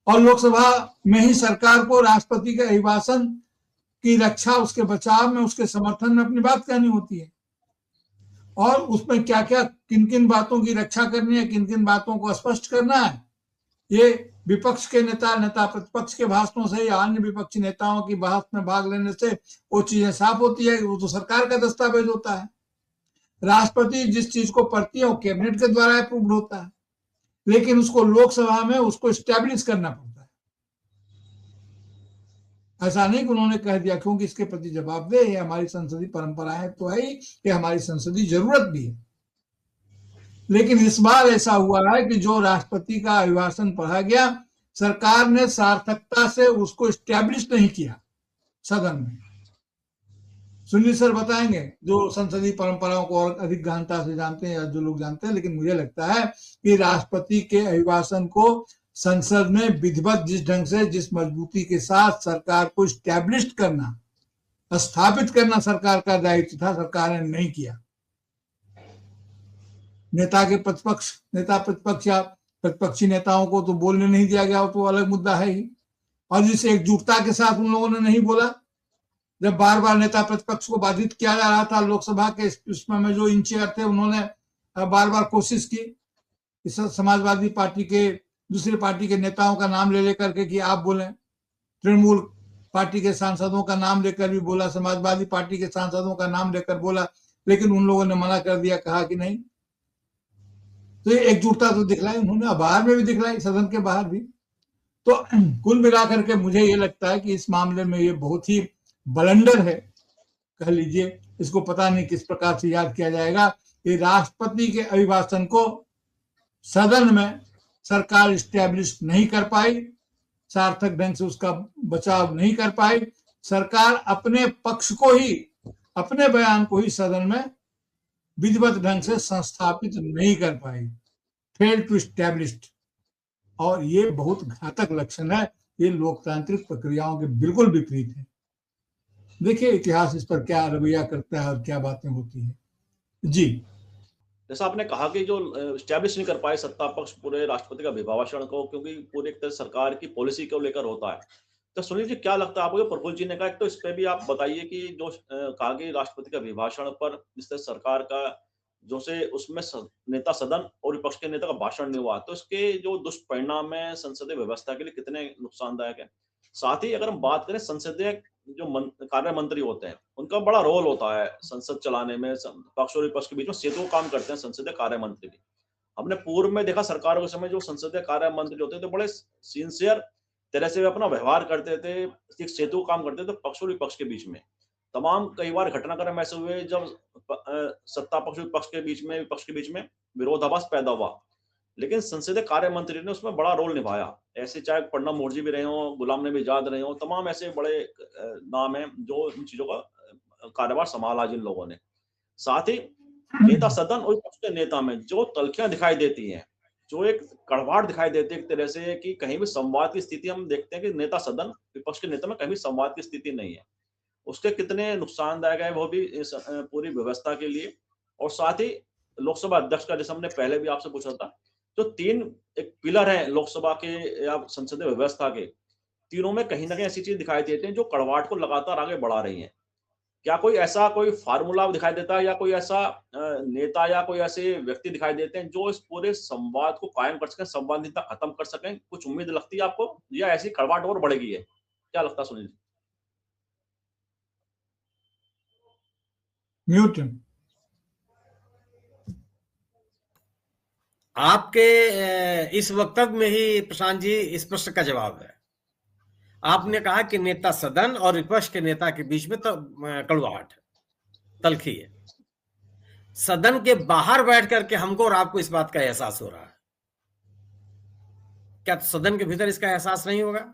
और लोकसभा में ही सरकार को राष्ट्रपति के अभिभाषण की रक्षा, उसके बचाव में, उसके समर्थन में अपनी बात कहनी होती है, और उसमें क्या क्या किन किन बातों की रक्षा करनी है, किन किन बातों को स्पष्ट करना है, ये विपक्ष के नेता प्रतिपक्ष के भाषणों से या अन्य विपक्षी नेताओं की बहस में भाग लेने से वो चीजें साफ होती है। वो तो सरकार का दस्तावेज होता है। राष्ट्रपति जिस चीज को पढ़ती है वो कैबिनेट के द्वारा अप्रूव्ड होता है, लेकिन उसको लोकसभा में उसको स्टैब्लिश करना पड़ता है। ऐसा नहीं कि उन्होंने कह दिया, क्योंकि इसके प्रति जवाबदेह है, हमारी संसदीय परंपरा है तो है ही, ये हमारी संसदीय जरूरत भी है। लेकिन इस बार ऐसा हुआ है कि जो राष्ट्रपति का अभिभाषण पढ़ा गया, सरकार ने सार्थकता से उसको स्टैब्लिश नहीं किया सदन में। सुनील सर बताएंगे, जो संसदीय परंपराओं को और अधिक गहनता से जानते हैं या जो लोग जानते हैं, लेकिन मुझे लगता है कि राष्ट्रपति के अभिभाषण को संसद में विधिवत जिस ढंग से, जिस मजबूती के साथ सरकार को स्टैब्लिश करना, स्थापित करना सरकार का दायित्व था, सरकार ने नहीं किया। नेता प्रतिपक्ष या प्रतिपक्षी नेताओं को तो बोलने नहीं दिया गया, तो अलग मुद्दा है ही। और जिस एकजुटता के साथ उन लोगों ने नहीं बोला, जब बार बार नेता प्रतिपक्ष को बाधित किया जा रहा था लोकसभा के उसमें जो इंचेयर थे, उन्होंने बार बार कोशिश की कि समाजवादी पार्टी के, दूसरी पार्टी के नेताओं का नाम ले लेकर के कि आप बोलें। तृणमूल पार्टी के सांसदों का नाम लेकर भी बोला, समाजवादी पार्टी के सांसदों का नाम लेकर बोला, लेकिन उन लोगों ने मना कर दिया, कहा कि नहीं। तो ये एकजुटता तो दिखलाई उन्होंने, बाहर में भी दिखलाई, सदन के बाहर भी। तो कुल मिलाकर के मुझे ये लगता है कि इस मामले में ये बहुत ही ब्लंडर है, कह लीजिए। इसको पता नहीं किस प्रकार से याद किया जाएगा कि राष्ट्रपति के अभिभाषण को सदन में सरकार स्टैब्लिश नहीं कर पाई, सार्थक ढंग से उसका बचाव नहीं कर पाई। सरकार अपने पक्ष को ही, अपने बयान को ही सदन में विधिवत ढंग से संस्थापित नहीं कर पाई, फेल टू स्टैब्लिश्ड। और ये बहुत घातक लक्षण है, ये लोकतांत्रिक प्रक्रियाओं के बिल्कुल विपरीत है। देखिए इतिहास इस पर क्या रवैया करता है और क्या बातें होती हैं। जी, जैसा आपने कहा कि जो स्टैब्लिश नहीं कर पाए सत्ता पक्ष पूरे राष्ट्रपति का अभिभाषण को, क्योंकि पूरी एक तरह सरकार की पॉलिसी को लेकर होता है। तो सुनील जी, क्या लगता है आपको? प्रफुल्ल जी ने कहा, तो इस पे भी आप बताइए कि जो कहा कि राष्ट्रपति के अभिभाषण पर जिस तरह सरकार का जो से उसमें नेता सदन और विपक्ष के नेता का भाषण नहीं हुआ, तो इसके जो दुष्परिणाम है संसदीय व्यवस्था के लिए कितने नुकसानदायक है। साथ ही अगर हम बात करें संसदीय जो कार्य मंत्री होते हैं, उनका बड़ा रोल होता है संसद चलाने में, पक्ष और विपक्ष के बीच में सेतु काम करते हैं संसदीय कार्य मंत्री भी। हमने पूर्व में देखा सरकारों के समय जो संसदीय कार्य मंत्री होते थे, बड़े सिंसियर तरह से वे अपना व्यवहार करते थे, एक सेतु काम करते थे पक्ष और विपक्ष के बीच में। तमाम कई बार घटनाक्रम ऐसे हुए जब सत्ता पक्ष विपक्ष के बीच में, विपक्ष के बीच में विरोधाभास पैदा हुआ, लेकिन संसदीय कार्य मंत्री ने उसमें बड़ा रोल निभाया। ऐसे चाहे प्रणब मुखर्जी भी रहे हों, गुलाम नबी आजाद रहे हों, तमाम ऐसे बड़े नाम हैं जो इन चीजों का कार्यभार संभाला जिन लोगों ने। साथ ही नेता सदन और विपक्ष के नेता में जो तल्खियां दिखाई देती हैं, जो एक कड़वाहट दिखाई देती है एक तरह से, कि कहीं भी संवाद की स्थिति हम देखते हैं कि नेता सदन विपक्ष के नेता में कहीं भी संवाद की स्थिति नहीं है। उसके कितने नुकसानदायक है वो भी इस पूरी व्यवस्था के लिए। और साथ ही लोकसभा अध्यक्ष का, जैसे हमने पहले भी आपसे पूछा था, जो 3 एक पिलर है लोकसभा के या संसदीय व्यवस्था के, तीनों में कहीं ना कहीं ऐसी चीज दिखाई देती है जो कड़वाहट को लगातार आगे बढ़ा रही है। क्या कोई ऐसा कोई फार्मूला दिखाई देता है या कोई ऐसा नेता या कोई ऐसे व्यक्ति दिखाई देते हैं जो इस पूरे संवाद को कायम कर सकें, संवादिता खत्म कर सकें? कुछ उम्मीद लगती है आपको, या ऐसी कड़वाहट और बढ़ेगी? है क्या लगता है सुनील? म्यूट। आपके इस वक्तव्य में ही प्रशांत जी इस प्रश्न का जवाब है। आपने कहा कि नेता सदन और विपक्ष के नेता के बीच में तो कड़वाहट है, तल्खी है। सदन के बाहर बैठ करके हमको और आपको इस बात का एहसास हो रहा है। क्या सदन के भीतर इसका एहसास नहीं होगा?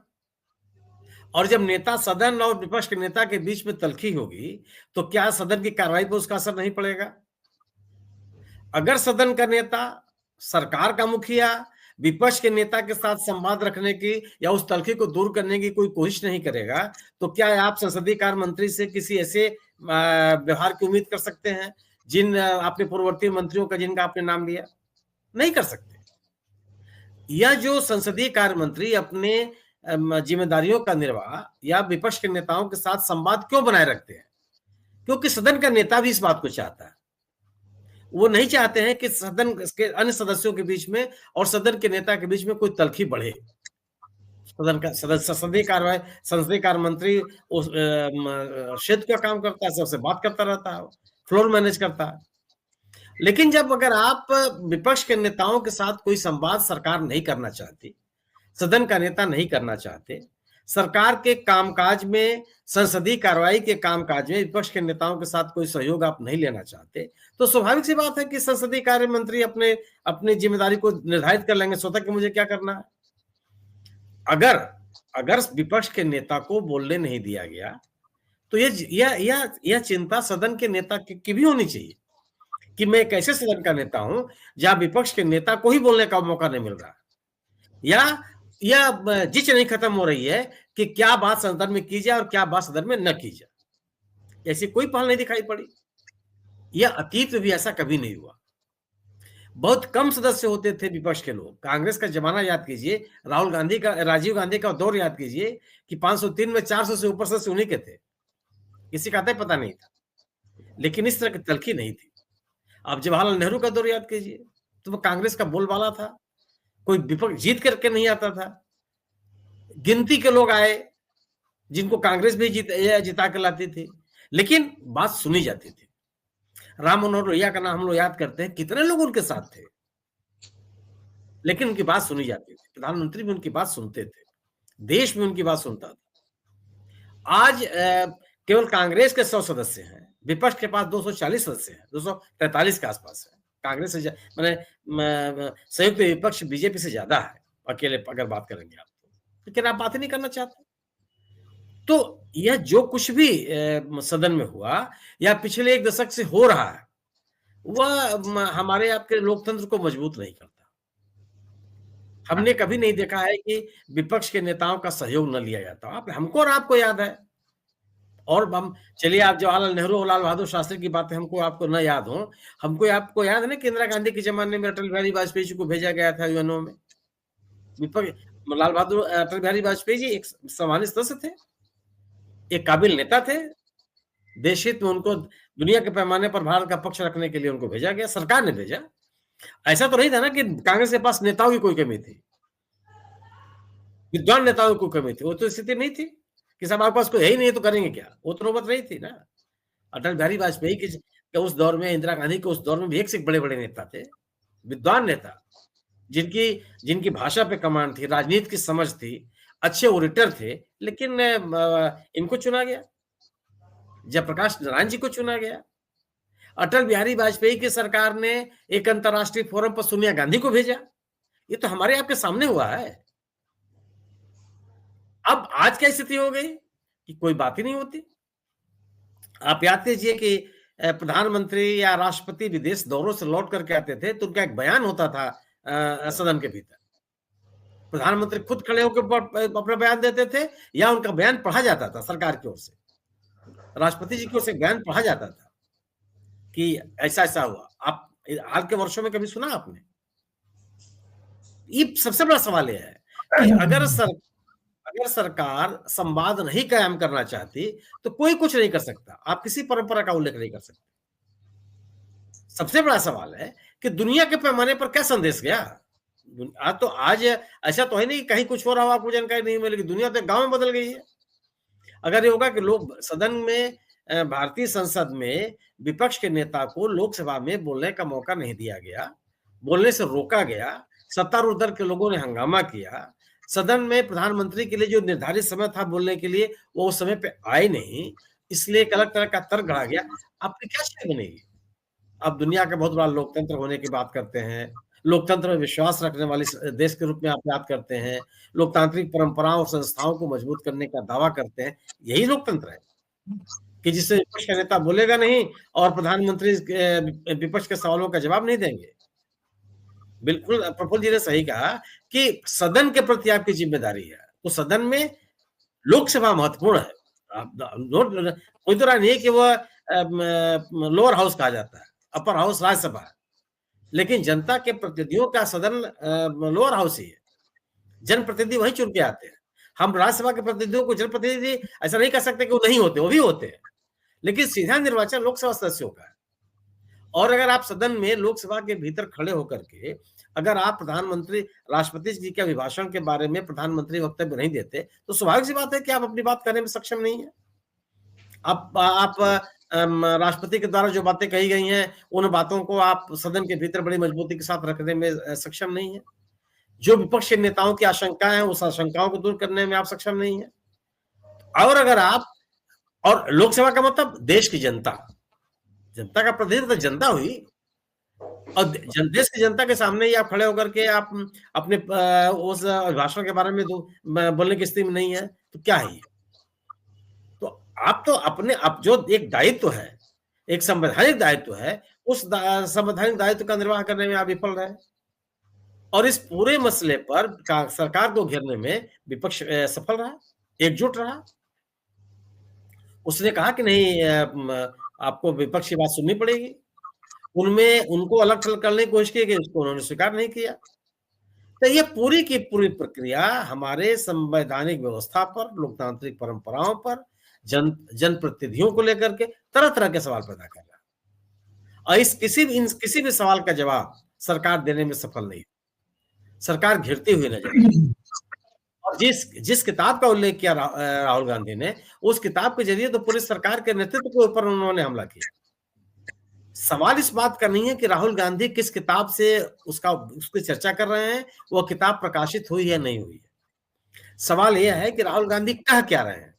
और जब नेता सदन और विपक्ष के नेता के बीच में तल्खी होगी, तो क्या सदन की कार्रवाई पर उसका असर नहीं पड़ेगा? अगर सदन का नेता, सरकार का मुखिया विपक्ष के नेता के साथ संवाद रखने की या उस तल्खी को दूर करने की कोई कोशिश नहीं करेगा, तो क्या आप संसदीय कार्य मंत्री से किसी ऐसे व्यवहार की उम्मीद कर सकते हैं जिन आपने पूर्ववर्ती मंत्रियों का जिनका आपने नाम लिया? नहीं कर सकते। यह जो संसदीय कार्य मंत्री अपने जिम्मेदारियों का निर्वाह या विपक्ष के नेताओं के साथ संवाद क्यों बनाए रखते हैं? क्योंकि सदन का नेता भी इस बात को चाहता है। वो नहीं चाहते हैं कि सदन के अन्य सदस्यों के बीच में और सदन के नेता के बीच में कोई तल्खी बढ़े। सदन का संसदीय कार्य मंत्री उस क्षेत्र का काम करता है, सबसे बात करता रहता है, फ्लोर मैनेज करता है। लेकिन जब अगर आप विपक्ष के नेताओं के साथ कोई संवाद सरकार नहीं करना चाहती, सदन का नेता नहीं करना चाहते, सरकार के कामकाज में, संसदीय कार्रवाई के कामकाज में विपक्ष के नेताओं के साथ कोई सहयोग आप नहीं लेना चाहते, तो स्वाभाविक सी बात है कि संसदीय कार्य मंत्री अपनी जिम्मेदारी को निर्धारित कर लेंगे स्वतः कि मुझे क्या करना है। अगर विपक्ष के नेता को बोलने नहीं दिया गया, तो यह चिंता सदन के नेता की भी होनी चाहिए कि मैं एक ऐसे सदन का नेता हूं जहां विपक्ष के नेता को ही बोलने का मौका नहीं मिल रहा, या जिच नहीं खत्म हो रही है कि क्या बात सदन में की जाए और क्या बात सदन में न की जाए। ऐसी कोई पहल नहीं दिखाई पड़ी। यह अतीत में भी ऐसा कभी नहीं हुआ। बहुत कम सदस्य होते थे विपक्ष के लोग। कांग्रेस का जमाना याद कीजिए, राजीव गांधी का दौर याद कीजिए कि 503 में 400 से ऊपर सदस्य उन्हीं के थे, किसी का पता नहीं था। लेकिन इस तरह की तल्खी नहीं थी। आप जवाहरलाल नेहरू का दौर याद कीजिए, तो वो कांग्रेस का बोलबाला था, कोई विपक्ष जीत करके नहीं आता था। गिनती के लोग आए जिनको कांग्रेस भी जिता के लाती थी, लेकिन बात सुनी जाती थी। राम मनोहर लोहिया का नाम हम लोग याद करते हैं, कितने लोग उनके साथ थे, लेकिन उनकी बात सुनी जाती थी। प्रधानमंत्री भी उनकी बात सुनते थे, देश में उनकी बात सुनता था। आज केवल कांग्रेस के 100 सदस्य हैं, विपक्ष के पास 240 सदस्य हैं, 243 के आसपास है। कांग्रेस से मैंने संयुक्त विपक्ष बीजेपी से ज्यादा है अकेले अगर बात करेंगे आप, लेकिन आप बात ही नहीं करना चाहते। तो यह जो कुछ भी सदन में हुआ या पिछले एक दशक से हो रहा है, वह हमारे आपके लोकतंत्र को मजबूत नहीं करता। हमने कभी नहीं देखा है कि विपक्ष के नेताओं का सहयोग न लिया जाता। हमको और आपको याद है, और हम चलिए, आप जवाहरलाल नेहरू और लाल बहादुर शास्त्री की बातें हमको आपको न याद हो, आपको याद है ना कि इंदिरा गांधी के जमाने में अटल बिहारी वाजपेयी जी को भेजा गया था यूएनओ में। अटल बिहारी वाजपेयी जी एक सम्मानित सदस्य थे, एक काबिल नेता थे। देश हित में उनको दुनिया के पैमाने पर भारत का पक्ष रखने के लिए उनको भेजा गया, सरकार ने भेजा। ऐसा तो नहीं था ना कि कांग्रेस के पास नेताओं की कोई कमी थी, विद्वान नेताओं की कोई कमी थी। वो तो स्थिति नहीं थी कि साहब आपके पास कोई है ही नहीं तो करेंगे क्या, वो तो नौबत नहीं थी ना। अटल बिहारी वाजपेयी के उस दौर में, इंदिरा गांधी के उस दौर में भी एक से बड़े बड़े नेता थे, विद्वान नेता, जिनकी भाषा पे कमांड थी, राजनीति की समझ थी, अच्छे ओरेटर थे। लेकिन इनको चुना गया, जयप्रकाश नारायण जी को चुना गया। अटल बिहारी वाजपेयी की सरकार ने एक अंतरराष्ट्रीय फोरम पर सोनिया गांधी को भेजा। ये तो हमारे आपके सामने हुआ है। अब आज क्या स्थिति हो गई कि कोई बात ही नहीं होती। आप याद कीजिए कि प्रधानमंत्री या राष्ट्रपति विदेश दौरों से लौट करके आते थे तो उनका एक बयान होता था सदन के भीतर। प्रधानमंत्री खुद खड़े होकर अपना बयान देते थे या उनका बयान पढ़ा जाता था सरकार की ओर से, राष्ट्रपति जी की ओर से बयान पढ़ा जाता था कि ऐसा ऐसा हुआ। आप हाल के वर्षों में कभी सुना आपने? ये सबसे बड़ा सवाल यह है कि अगर सरकार संवाद नहीं कायम करना चाहती तो कोई कुछ नहीं कर सकता। आप किसी परंपरा का उल्लेख नहीं कर सकते। सबसे बड़ा सवाल है कि दुनिया के पैमाने पर क्या संदेश गया। आज ऐसा तो है नहीं कहीं कुछ हो रहा हो आपको जानकारी नहीं मिलेगी। दुनिया तो गांव में बदल गई है। अगर ये होगा कि लोग सदन में, भारतीय संसद में विपक्ष के नेता को लोकसभा में बोलने का मौका नहीं दिया गया, बोलने से रोका गया, सत्तारूढ़ दल के लोगों ने हंगामा किया, सदन में प्रधानमंत्री के लिए जो निर्धारित समय था बोलने के लिए वो उस समय पे आए नहीं, इसलिए एक अलग तरह का तर्क गढ़ा गया। आपकी क्या शय बनेगी? आप दुनिया का बहुत बड़ा लोकतंत्र होने की बात करते हैं, लोकतंत्र में विश्वास रखने वाली देश के रूप में आप याद करते हैं, लोकतांत्रिक परंपराओं और संस्थाओं को मजबूत करने का दावा करते हैं। यही लोकतंत्र है कि जिससे विपक्ष का नेता बोलेगा नहीं और प्रधानमंत्री विपक्ष के सवालों का जवाब नहीं देंगे। बिल्कुल प्रफुल्ल जी ने सही कहा कि सदन के प्रति आपकी जिम्मेदारी है, तो सदन में लोकसभा महत्वपूर्ण है। कोई तो राय नहीं है कि वह लोअर हाउस कहा जाता है, अपर हाउस राज्यसभा है, लेकिन जनता के प्रतिनिधियों का सदन लोअर हाउस ही है। जनप्रतिनिधि वही चुन के आते हैं। हम राज्यसभा के प्रतिनिधियों को जनप्रतिनिधि ऐसा नहीं कह सकते कि वो नहीं होते, वो भी होते हैं, लेकिन सीधा निर्वाचन लोकसभा सदस्यों का है। और अगर आप सदन में लोकसभा के भीतर खड़े होकर के अगर आप प्रधानमंत्री राष्ट्रपति जी के अभिभाषण के बारे में प्रधानमंत्री वक्तव्य नहीं देते, तो स्वाभाविक सी बात है कि आप अपनी बात करने में सक्षम नहीं है। आप राष्ट्रपति के द्वारा जो बातें कही गई हैं, उन बातों को आप सदन के भीतर बड़ी मजबूती के साथ रखने में सक्षम नहीं है। जो विपक्ष के नेताओं की आशंकाएं हैं, उस आशंकाओं को दूर करने में आप सक्षम नहीं है। और अगर आप, और लोकसभा का मतलब देश की जनता, जनता का प्रतिनिधित्व तो जनता हुई, और देश की जनता के सामने ही आप खड़े होकर के आप अपने उस भाषण के बारे में बोलने की स्थिति में नहीं है, तो क्या है ये? तो आप तो अपने आप जो एक दायित्व है, एक संवैधानिक दायित्व है, उस संवैधानिक दायित्व का निर्वाह करने में आप विफल रहे। और इस पूरे मसले पर सरकार को घेरने में विपक्ष सफल रहा, एकजुट रहा। उसने कहा कि नहीं, आपको विपक्ष की बात सुननी पड़ेगी। उनको अलग थलग करने की कोशिश की, उसको उन्होंने स्वीकार नहीं किया। तो ये पूरी की पूरी प्रक्रिया हमारे संवैधानिक व्यवस्था पर, लोकतांत्रिक परंपराओं पर, जनप्रतिनिधियों को लेकर के तरह तरह के सवाल पैदा कर रहा है। और किसी भी सवाल का जवाब सरकार देने में सफल नहीं, सरकार घिरती हुई नजर। और जिस किताब का उल्लेख किया राहुल गांधी ने, उस किताब के जरिए तो पूरी सरकार के नेतृत्व के ऊपर उन्होंने हमला किया। सवाल इस बात का नहीं है कि राहुल गांधी किस किताब से उसकी चर्चा कर रहे हैं, वो किताब प्रकाशित हुई है नहीं हुई है। सवाल यह है कि राहुल गांधी कह क्या रहे हैं,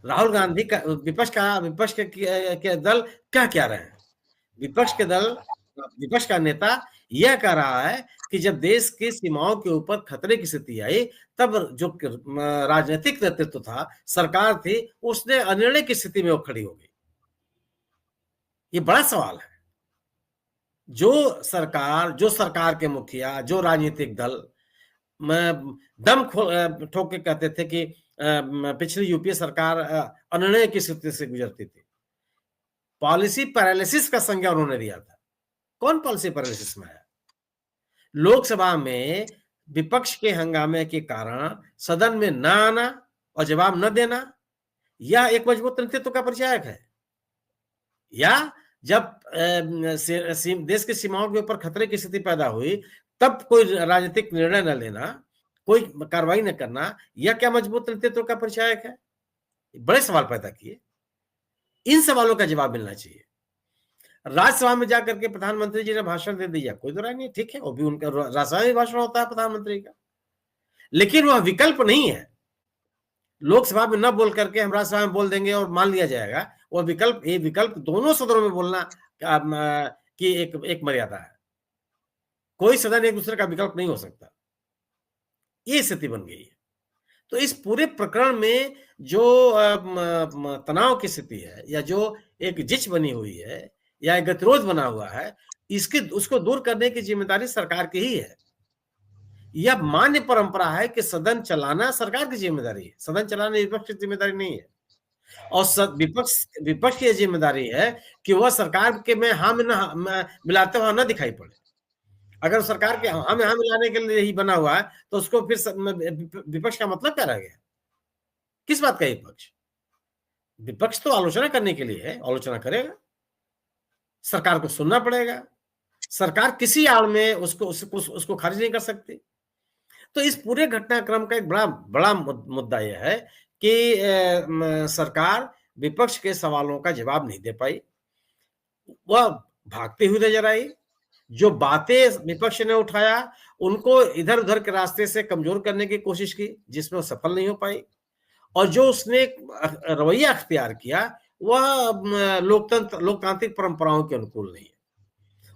राहुल गांधी का विपक्ष के दल कह क्या रहे हैं। विपक्ष का नेता यह कह रहा है कि जब देश की सीमाओं के ऊपर खतरे की स्थिति आई, तब जो राजनीतिक नेतृत्व था, सरकार थी, उसने अनिर्णय की स्थिति में वो खड़ी हो गई। ये बड़ा सवाल है। जो सरकार के मुखिया, जो राजनीतिक दल दम ठोक के कहते थे कि पिछली यूपीए सरकार अनिर्णय की स्थिति से गुजरती थी, पॉलिसी पैरालिसिस का संज्ञा उन्होंने दिया था। कौन पॉलिसी पैरालिसिस में है? लोकसभा में विपक्ष के हंगामे के कारण सदन में न आना और जवाब न देना, यह एक मजबूत नेतृत्व का परिचायक है। या जब देश की सीमाओं के ऊपर खतरे की स्थिति पैदा हुई, तब कोई राजनीतिक निर्णय न लेना, कोई कार्रवाई न करना, यह क्या मजबूत नेतृत्व का परिचायक है? बड़े सवाल पैदा किए। इन सवालों का जवाब मिलना चाहिए। राज्यसभा में जाकर के प्रधानमंत्री जी ने भाषण दे दिया, कोई दो नहीं, ठीक है, वो भी उनका राज्यसभा में भाषण होता है प्रधानमंत्री का, लेकिन वह विकल्प नहीं है। लोकसभा में न बोल करके हम राज्यसभा में बोल देंगे और मान लिया जाएगा, वह विकल्प दोनों सदनों में बोलना की एक मर्यादा है। कोई सदन एक दूसरे का विकल्प नहीं हो सकता। ये स्थिति बन गई है। तो इस पूरे प्रकरण में जो तनाव की स्थिति है, या जो एक जिच बनी हुई है, या एक गतिरोध बना हुआ है, उसको दूर करने की जिम्मेदारी सरकार की ही है। यह मान्य परंपरा है कि सदन चलाना सरकार की जिम्मेदारी है, सदन चलाना विपक्ष की जिम्मेदारी नहीं है। और विपक्ष की जिम्मेदारी है कि वह सरकार के में हाँ में मिलाते हुआ न दिखाई पड़े। अगर सरकार के हाँ में हाँ मिलाने के लिए ही बना हुआ है, तो उसको फिर विपक्ष का मतलब क्या रह गया? किस बात का विपक्ष? विपक्ष तो आलोचना करने के लिए है, आलोचना करेगा, सरकार को सुनना पड़ेगा। सरकार किसी आड़ में उसको खारिज नहीं कर सकती। तो इस पूरे घटनाक्रम का एक बड़ा मुद्दा यह है कि सरकार विपक्ष के सवालों का जवाब नहीं दे पाई, वह भागती हुई नजर आई। जो बातें विपक्ष ने उठाया, उनको इधर उधर के रास्ते से कमजोर करने की कोशिश की, जिसमें वो सफल नहीं हो पाई। और जो उसने रवैया अख्तियार किया, वह लोकतांत्रिक परंपराओं के अनुकूल नहीं है,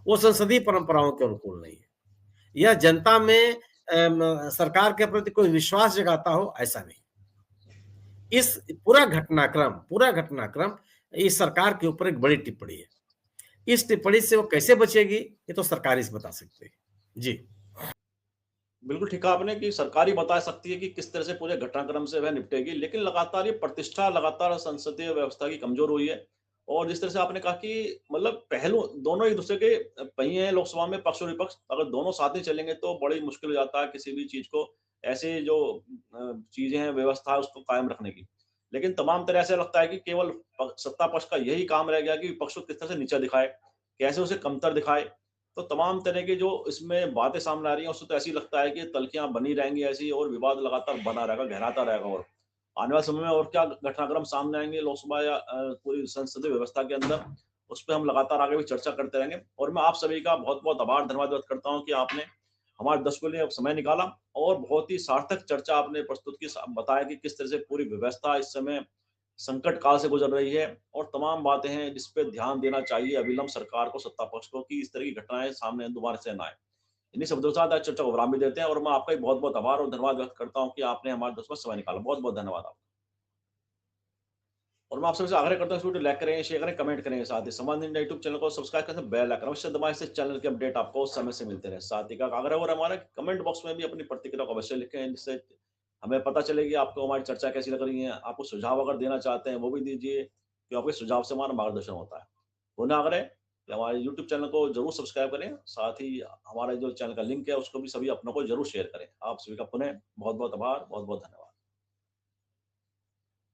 वो संसदीय परंपराओं के अनुकूल नहीं है। या जनता में सरकार के प्रति कोई विश्वास जगाता हो, ऐसा नहीं। इस पूरा घटनाक्रम इस सरकार के ऊपर एक बड़ी टिप्पणी है। इस टिप्पणी से वो कैसे बचेगी, ये तो सरकार ही बता सकती है। जी। बिल्कुल ठीक कहा आपने कि सरकार ही बता सकती है कि किस तरह से पूरे घटनाक्रम से वह निपटेगी, लेकिन लगातार ये प्रतिष्ठा लगातार संसदीय व्यवस्था की कमजोर हुई है। और जिस तरह से आपने कहा कि मतलब पहलू दोनों एक दूसरे के पहिए हैं लोकसभा में, पक्ष और विपक्ष, अगर दोनों साथ ही चलेंगे तो बड़ी मुश्किल हो जाता है किसी भी चीज को, ऐसे जो चीजें हैं, व्यवस्था है, उसको कायम रखने की। लेकिन तमाम तरह से लगता है कि केवल सत्ता पक्ष का यही काम रह गया कि विपक्ष को किस तरह से नीचा दिखाए, कैसे उसे कमतर दिखाए। तो तमाम तरह की जो इसमें बातें सामने आ रही हैं, उससे तो ऐसी लगता है कि तल्खियां बनी रहेंगी ऐसी, और विवाद लगातार बना रहेगा, गहराता रहेगा। और आने वाले समय में और क्या घटनाक्रम सामने आएंगे लोकसभा या पूरी संसदीय व्यवस्था के अंदर, उस पर हम लगातार आगे भी चर्चा करते रहेंगे। और मैं आप सभी का बहुत बहुत आभार धन्यवाद व्यक्त करता हूँ कि आपने हमारे दर्शकों के लिए समय निकाला और बहुत ही सार्थक चर्चा आपने प्रस्तुत की, बताया कि किस तरह से पूरी व्यवस्था इस समय संकट काल से गुजर रही है, और तमाम बातें हैं जिस पे ध्यान देना चाहिए अविलंब सरकार को, सत्ता पक्ष को, कि इस तरह की घटनाएं सामने दोबारा से ना आए। इन्हीं शब्दों के साथ आज चर्चा को विराम भी देते हैं, और मैं आपका भी बहुत बहुत आभार और धन्यवाद व्यक्त करता हूँ कि आपने हमारे दोस्त में समय निकाला। बहुत बहुत धन्यवाद आपका। और मैं आप सबसे आग्रह करता हूँ, इस वीडियो लाइक करें, शेयर करें, कमेंट करें। साथ ही संवाद इंडिया यूट्यूब चैनल को सब्सक्राइब करें, बेल आइकन अवश्य दबाएं, इससे चैनल की अपडेट आपको समय से मिलते रहे। साथ ही का आग्रह और हमारे कमेंट बॉक्स में भी अपनी प्रतिक्रिया को अवश्य लिखें, जिससे हमें पता चले कि आपको हमारी चर्चा कैसी लग रही है। आपको सुझाव अगर देना चाहते हैं वो भी दीजिए, कि आपके सुझाव से हमारा मार्गदर्शन होता है। पुनः आग्रह कि हमारे यूट्यूब चैनल को जरूर सब्सक्राइब करें, साथ ही हमारे जो चैनल का लिंक है उसको भी सभी अपनों को जरूर शेयर करें। आप सभी का पुनः बहुत बहुत आभार, बहुत बहुत धन्यवाद।